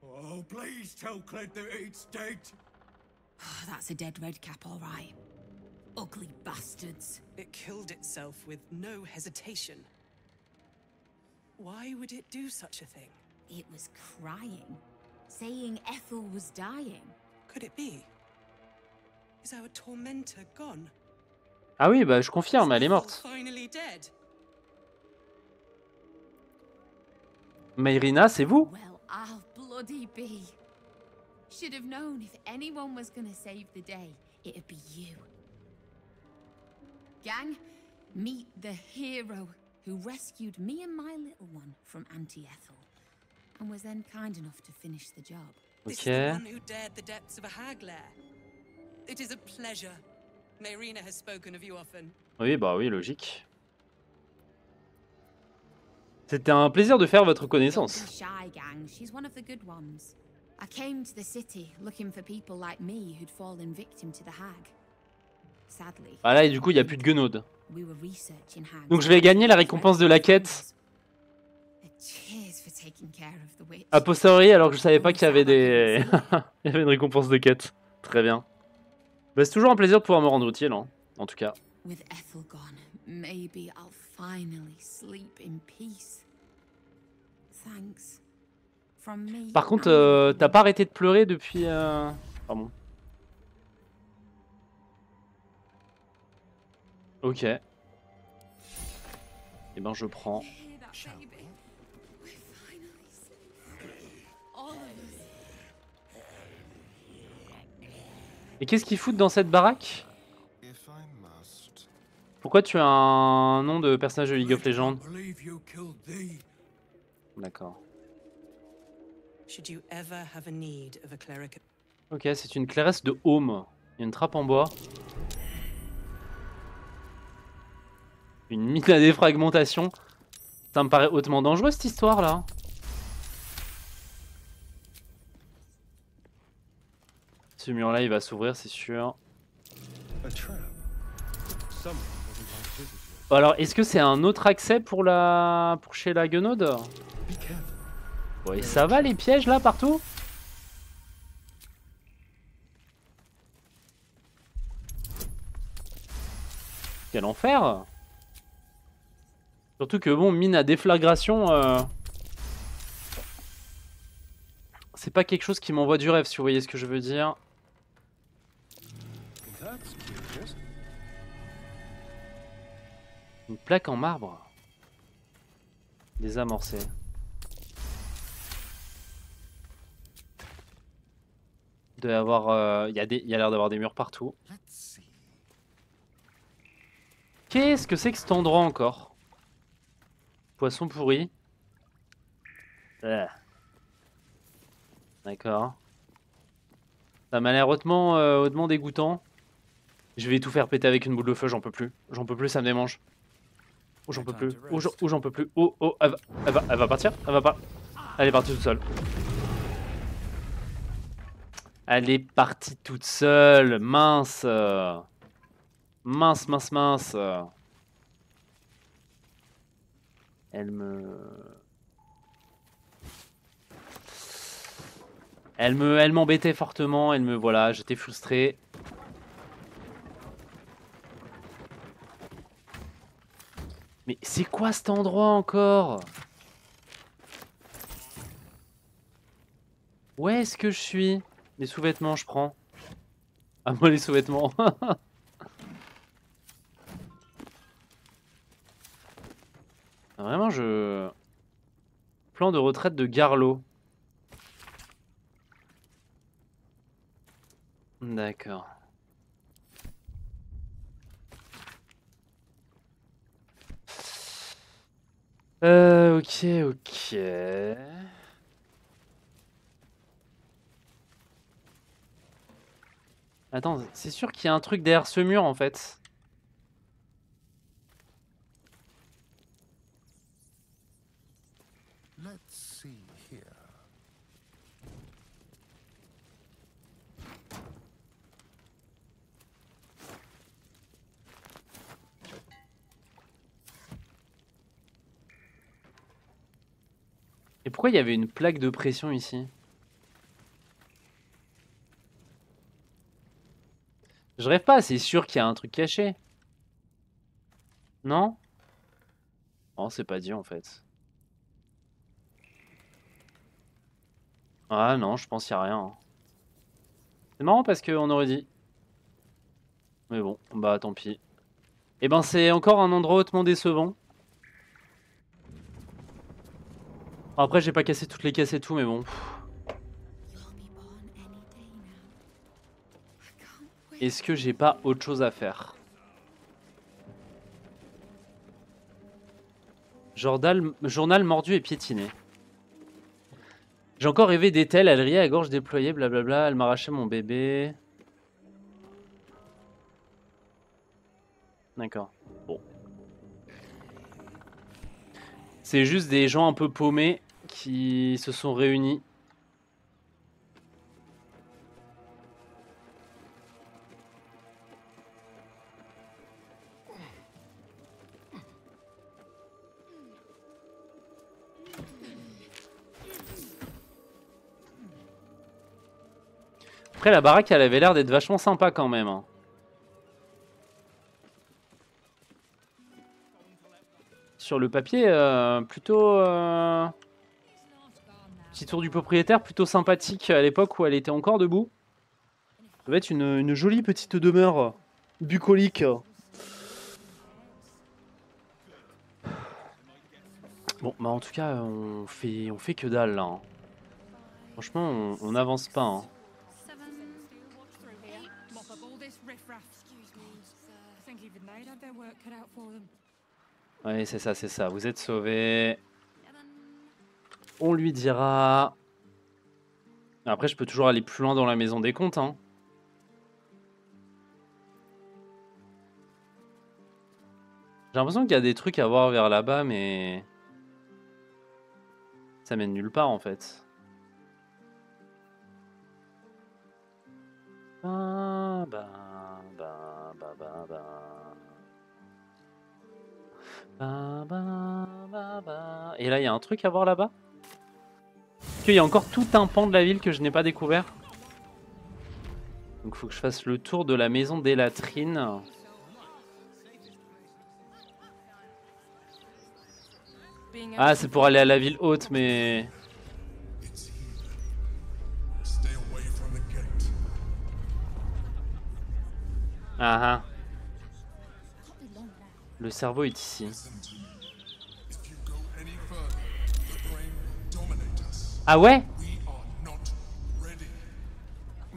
Oh, please tell Cled that it's dead. Oh, that's a dead redcap, all right. Ugly bastards. It killed itself with no hesitation. Why would it do such a thing? It was crying, saying Ethel was dying. Could it be? Is our tormentor gone? Ah oui, bah je confirme, elle est morte. Finally dead. Mayrina, c'est vous? Well, I'll bloody be. Should have known if anyone was gonna save the day, it'd be you. Gang, meet the hero who rescued me and my little one from Auntie Ethel, and was then kind enough to finish the job. This is the one who dared the depths of a hag lair. It is a pleasure. Mayrina has spoken of you often. Oui, bah oui, logique. C'était un plaisir de faire votre connaissance. Don't be shy, gang. She's one of the good ones. I came to the city looking for people like me who'd fallen victim to the hag. Sadly. Ah là, et du coup, il n'y a plus de guenaude. We were researching hags. Donc je vais gagner la récompense de la quête. Cheers for taking care of the witch. A posteriori, alors que je savais pas qu'il y avait des... il y avait une récompense de quête. Très bien. Bah, c'est toujours un plaisir de pouvoir me rendre utile, hein, en tout cas. With Ethel gone, maybe I'll finally sleep in peace. Thanks. From me. Par contre, t'as pas arrêté de pleurer depuis... Pardon. Ok. Eh ben, je prends. Et qu'est-ce qu'ils foutent dans cette baraque? Pourquoi tu as un nom de personnage de League of Legends? D'accord. should you ever have a need of a cleric. Ok, c'est une clairesse de haume. Il y a une trappe en bois. Une mine à défragmentation. Ça me paraît hautement dangereux cette histoire là. Ce mur là il va s'ouvrir c'est sûr. Alors est-ce que c'est un autre accès pour chez la guenaude? Ouais, ça va les pièges là partout? Quel enfer! Surtout que bon, mine à déflagration, c'est pas quelque chose qui m'envoie du rêve si vous voyez ce que je veux dire. Une plaque en marbre. Désamorcée. Il doit y avoir, il y a l'air d'avoir des murs partout. Qu'est-ce que c'est que cet endroit encore? Poisson pourri. D'accord. Ça m'a l'air hautement dégoûtant. Je vais tout faire péter avec une boule de feu, j'en peux plus. J'en peux plus, ça me démange. Oh, j'en peux plus. Oh, j'en peux plus. Oh, elle va partir? Elle va pas. Elle est partie toute seule. Elle est partie toute seule. Mince. Mince. Elle m'embêtait fortement. Voilà, j'étais frustré. Mais c'est quoi cet endroit encore? Où est-ce que je suis? Les sous-vêtements, je prends. Ah, moi, les sous-vêtements. Vraiment, plan de retraite de Garlot. D'accord. Ok. Attends, c'est sûr qu'il y a un truc derrière ce mur en fait. Let's see here. Et pourquoi il y avait une plaque de pression ici? Je rêve pas, c'est sûr qu'il y a un truc caché. Non? Non, c'est pas dit en fait. Ah non, je pense qu'il y a rien. Hein. C'est marrant parce qu'on aurait dit. Mais bon, bah tant pis. Et ben c'est encore un endroit hautement décevant. Après j'ai pas cassé toutes les caisses et tout mais bon. Est-ce que j'ai pas autre chose à faire? Journal mordu et piétiné. J'ai encore rêvé d'Ethel, elle riait à gorge déployée, blablabla, elle m'arrachait mon bébé. D'accord, bon. C'est juste des gens un peu paumés qui se sont réunis. Après la baraque elle avait l'air d'être vachement sympa quand même. Hein. Sur le papier, plutôt... Petit tour du propriétaire, plutôt sympathique à l'époque où elle était encore debout. Ça va être une jolie petite demeure bucolique. Bon, bah en tout cas, on fait que dalle là. Hein. Franchement, on n'avance pas. Hein. Oui, c'est ça. Vous êtes sauvés. On lui dira Après, je peux toujours aller plus loin dans la maison des contes, hein. J'ai l'impression qu'il y a des trucs à voir vers là-bas, mais... ça mène nulle part, en fait. Bah, bah, bah, bah, bah, bah. Bah, bah, bah, bah. Et là, il y a un truc à voir là-bas? Est-ce qu'il y a encore tout un pan de la ville que je n'ai pas découvert? Donc, il faut que je fasse le tour de la maison des latrines. Ah, c'est pour aller à la ville haute, mais... Ah ah. Le cerveau est ici. Ah ouais?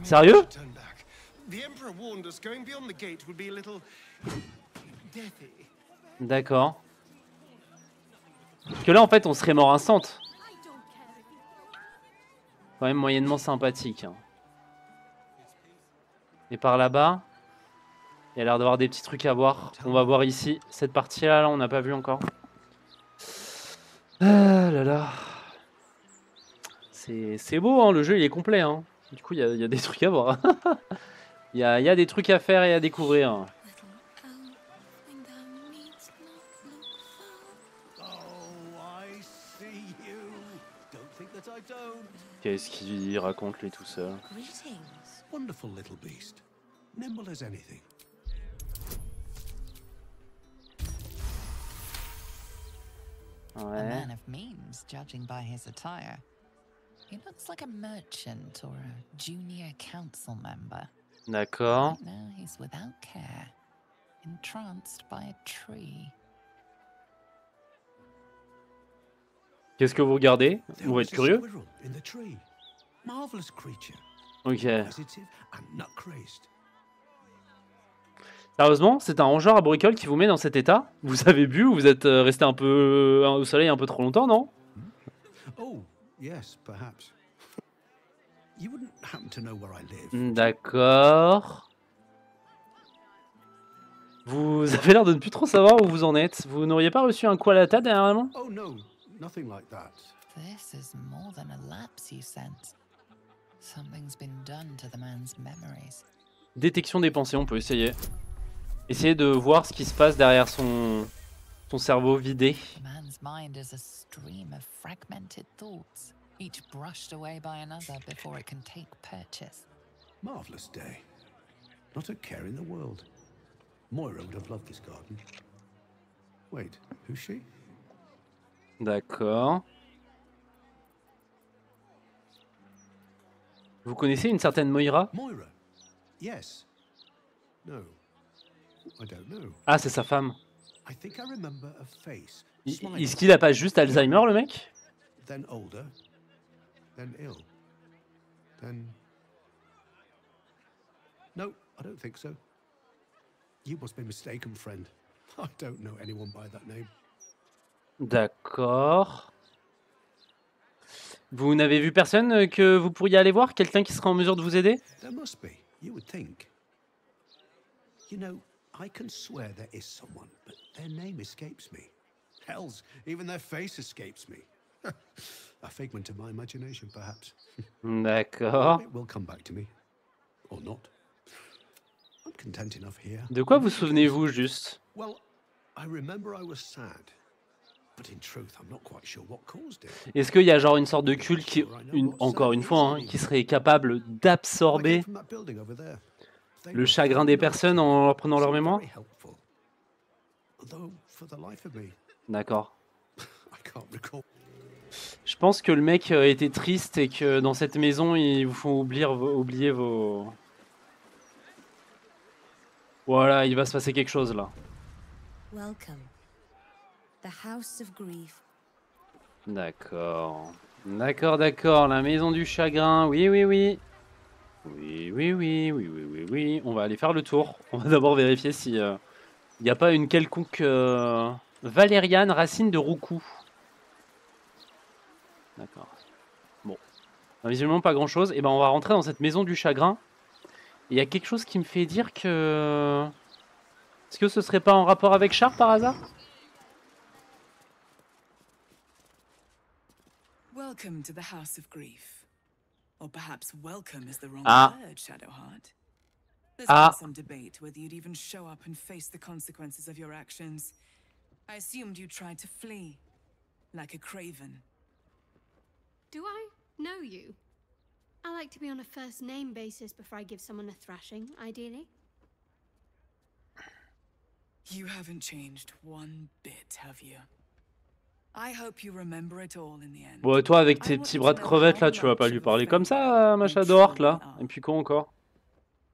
Sérieux? D'accord. Parce que là, en fait, on serait mort instant. Quand même moyennement sympathique. Hein. Et par là-bas, il y a l'air d'avoir des petits trucs à voir. On va voir ici. Cette partie-là, là, on n'a pas vu encore. Ah là là. C'est beau, hein, le jeu, il est complet. Hein. Du coup, il y a des trucs à voir. Il y a des trucs à faire et à découvrir. Qu'est-ce qu'il raconte lui tout seul? Wonderful little beast, nimble as anything. A man of means, judging by his attire. He looks like a merchant or a junior council member. D'accord. Right now he's without care, entranced by a tree. Qu'est-ce que vous regardez? Vous êtes curieux? Ok. Sérieusement, c'est un rongeur à bricole qui vous met dans cet état? Vous avez bu ou vous êtes resté un peu au soleil un peu trop longtemps, non? Oh, yes, perhaps. You wouldn't happen to know where I live. D'accord. Vous avez l'air de ne plus trop savoir où vous en êtes. Vous n'auriez pas reçu un coup à la tête dernièrement? Oh no, nothing like that. This is more than a lapse, you sense. Something's been done to the man's memories. Détection des pensées, on peut essayer. Essayer de voir ce qui se passe derrière son cerveau vidé. Man's mind is a stream of fragmented thoughts, each brushed away by another before it can take purchase. Marvelous day. Not a care in the world. Moira would have loved this garden. Wait, who's she? D'accord. Vous connaissez une certaine Moira? Moira. Yes. No. I don't know. Ah, c'est sa femme. I think I remember a face. Est-ce qu'il a pas juste Alzheimer, le mec? Then older. Then ill. Then... No, I don't think so. You must be mistaken, friend. I don't know anyone by that name. D'accord. Vous n'avez vu personne que vous pourriez aller voir? Quelqu'un qui sera en mesure de vous aider? There must be. You would think. You know, I can swear there is someone, but their name escapes me. Hells, even their face escapes me. A figment of my imagination, perhaps. D'accord. It will come back to me. Or not. I'm content enough here. De quoi vous souvenez-vous juste? Well, I remember I was sad. But in truth, I'm not quite sure what caused it. Est-ce qu'il y a genre une sorte de culte qui, encore une fois, hein, qui serait capable d'absorber le chagrin des personnes en leur prenant leur mémoire? D'accord. Je pense que le mec était triste et que dans cette maison, ils vous font oublier vos... Voilà, il va se passer quelque chose là. Welcome. The House of Grief. D'accord. D'accord, d'accord. La maison du chagrin. Oui, oui, oui. Oui, oui, oui, oui, oui, oui, oui. On va aller faire le tour. On va d'abord vérifier si il n'y a pas une quelconque valériane racine de roucou. D'accord. Bon. Visiblement pas grand chose. Et ben on va rentrer dans cette maison du chagrin. Il y a quelque chose qui me fait dire que... Est-ce que ce serait pas en rapport avec Char par hasard? Welcome to the House of Grief. Or perhaps welcome is the wrong word, Shadowheart. There's been some debate whether you'd even show up and face the consequences of your actions. I assumed you tried to flee, like a craven. Do I know you? I like to be on a first name basis before I give someone a thrashing, ideally. You haven't changed one bit, have you? I hope you remember it all in the end. Bon, toi avec tes petits bras de crevette là, tu vas pas lui parler comme ça, ma Shadowheart là. Et puis quoi encore?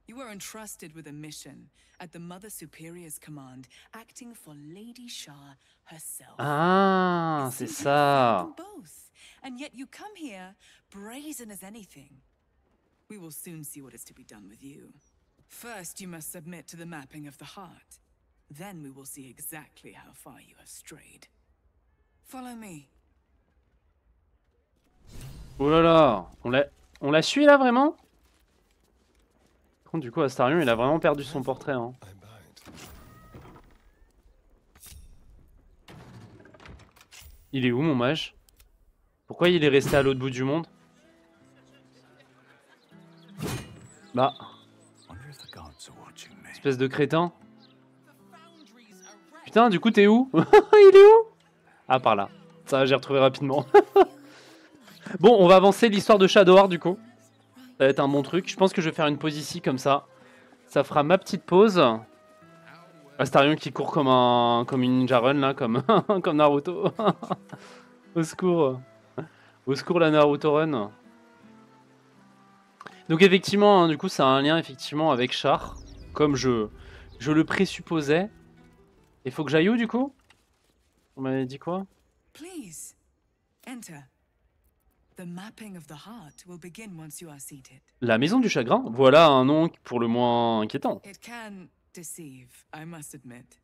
You were entrusted with a mission at the Mother Superior's command, acting for Lady Shar herself. Ah, c'est ça. Both, and yet you come here brazen as anything. We will soon see what is to be done with you. First, you must submit to the mapping of the heart. Then we will see exactly how far you have strayed. Follow me. Oh là là, on la suit là vraiment? Par contre, du coup, Astarion, il a vraiment perdu son portrait. Hein. Il est où mon mage? Pourquoi il est resté à l'autre bout du monde? Bah. Espèce de crétin. Putain, du coup, t'es où? Il est où? Ah, par là. Ça, j'ai retrouvé rapidement. Bon, on va avancer l'histoire de Shadowheart, du coup. Ça va être un bon truc. Je pense que je vais faire une pause ici, comme ça. Ça fera ma petite pause. Astarion qui court comme une ninja run, là, comme Naruto. Au secours. Au secours, la Naruto run. Donc, effectivement, hein, du coup, ça a un lien, effectivement, avec Char. Comme je le présupposais. Il faut que j'aille où, du coup? On m'avait dit quoi? Please, enter. The mapping of the heart will begin once you are seated. La maison du chagrin? Voilà un nom pour le moins inquiétant. It can deceive, I must admit.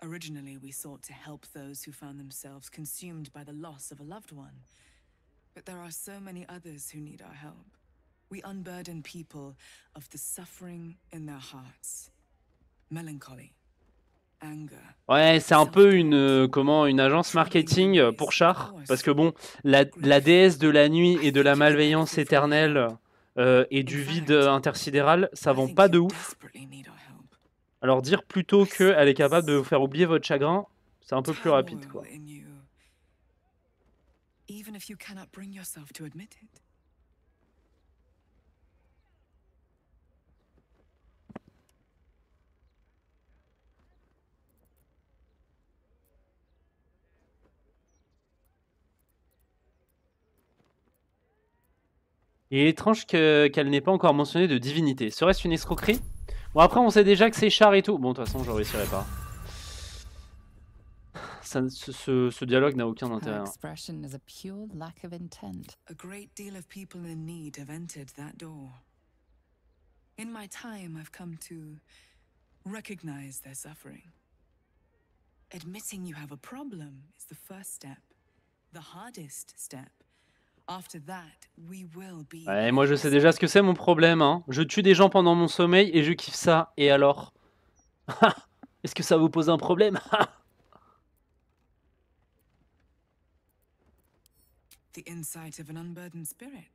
Originally, we sought to help those who found themselves consumed by the loss of a loved one. But there are so many others who need our help. We unburden people of the suffering in their hearts. Melancholy. Ouais, c'est un peu une agence marketing pour Char, parce que bon, la déesse de la nuit et de la malveillance éternelle et du vide intersidéral, ça vend pas de ouf. Alors dire plutôt qu'elle est capable de vous faire oublier votre chagrin, c'est un peu plus rapide, quoi. Il est étrange qu'elle n'ait pas encore mentionné de divinité. Serait-ce une escroquerie? Bon, après, on sait déjà que c'est Char et tout. Bon, de toute façon, je réussirai pas. Ce dialogue n'a aucun intérêt. Hein. A great deal of people in need have entered that door. In my time, I've come to recognize their suffering. Admitting you have a problem is the first step, the hardest step. Ouais, moi je sais déjà ce que c'est mon problème. Hein. Je tue des gens pendant mon sommeil et je kiffe ça. Et alors? Est-ce que ça vous pose un problème? The insight of an unburdened spirit.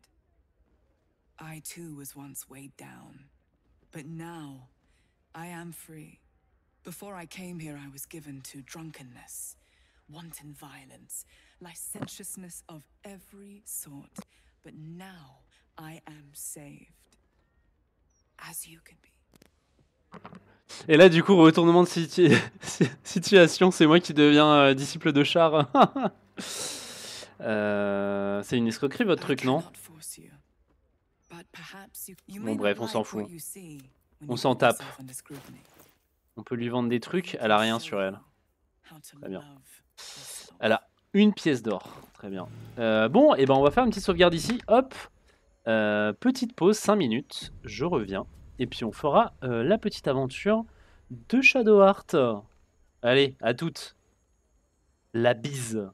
I too was once weighed down, but now I am free. Before I came here, I was given to drunkenness, wanton violence, licentiousness of every sort, but now I am saved, as you can be. Et là, du coup, retournement de situation, c'est moi qui deviens disciple de Char. C'est une escroquerie, votre truc, non? Bon, bref, on s'en fout. On s'en tape. On peut lui vendre des trucs, elle a rien sur elle. Très bien. Elle a une pièce d'or. Très bien. Bon, et ben on va faire une petite sauvegarde ici. Hop. Petite pause, 5 minutes. Je reviens. Et puis on fera la petite aventure de Shadowheart. Allez, à toutes. La bise.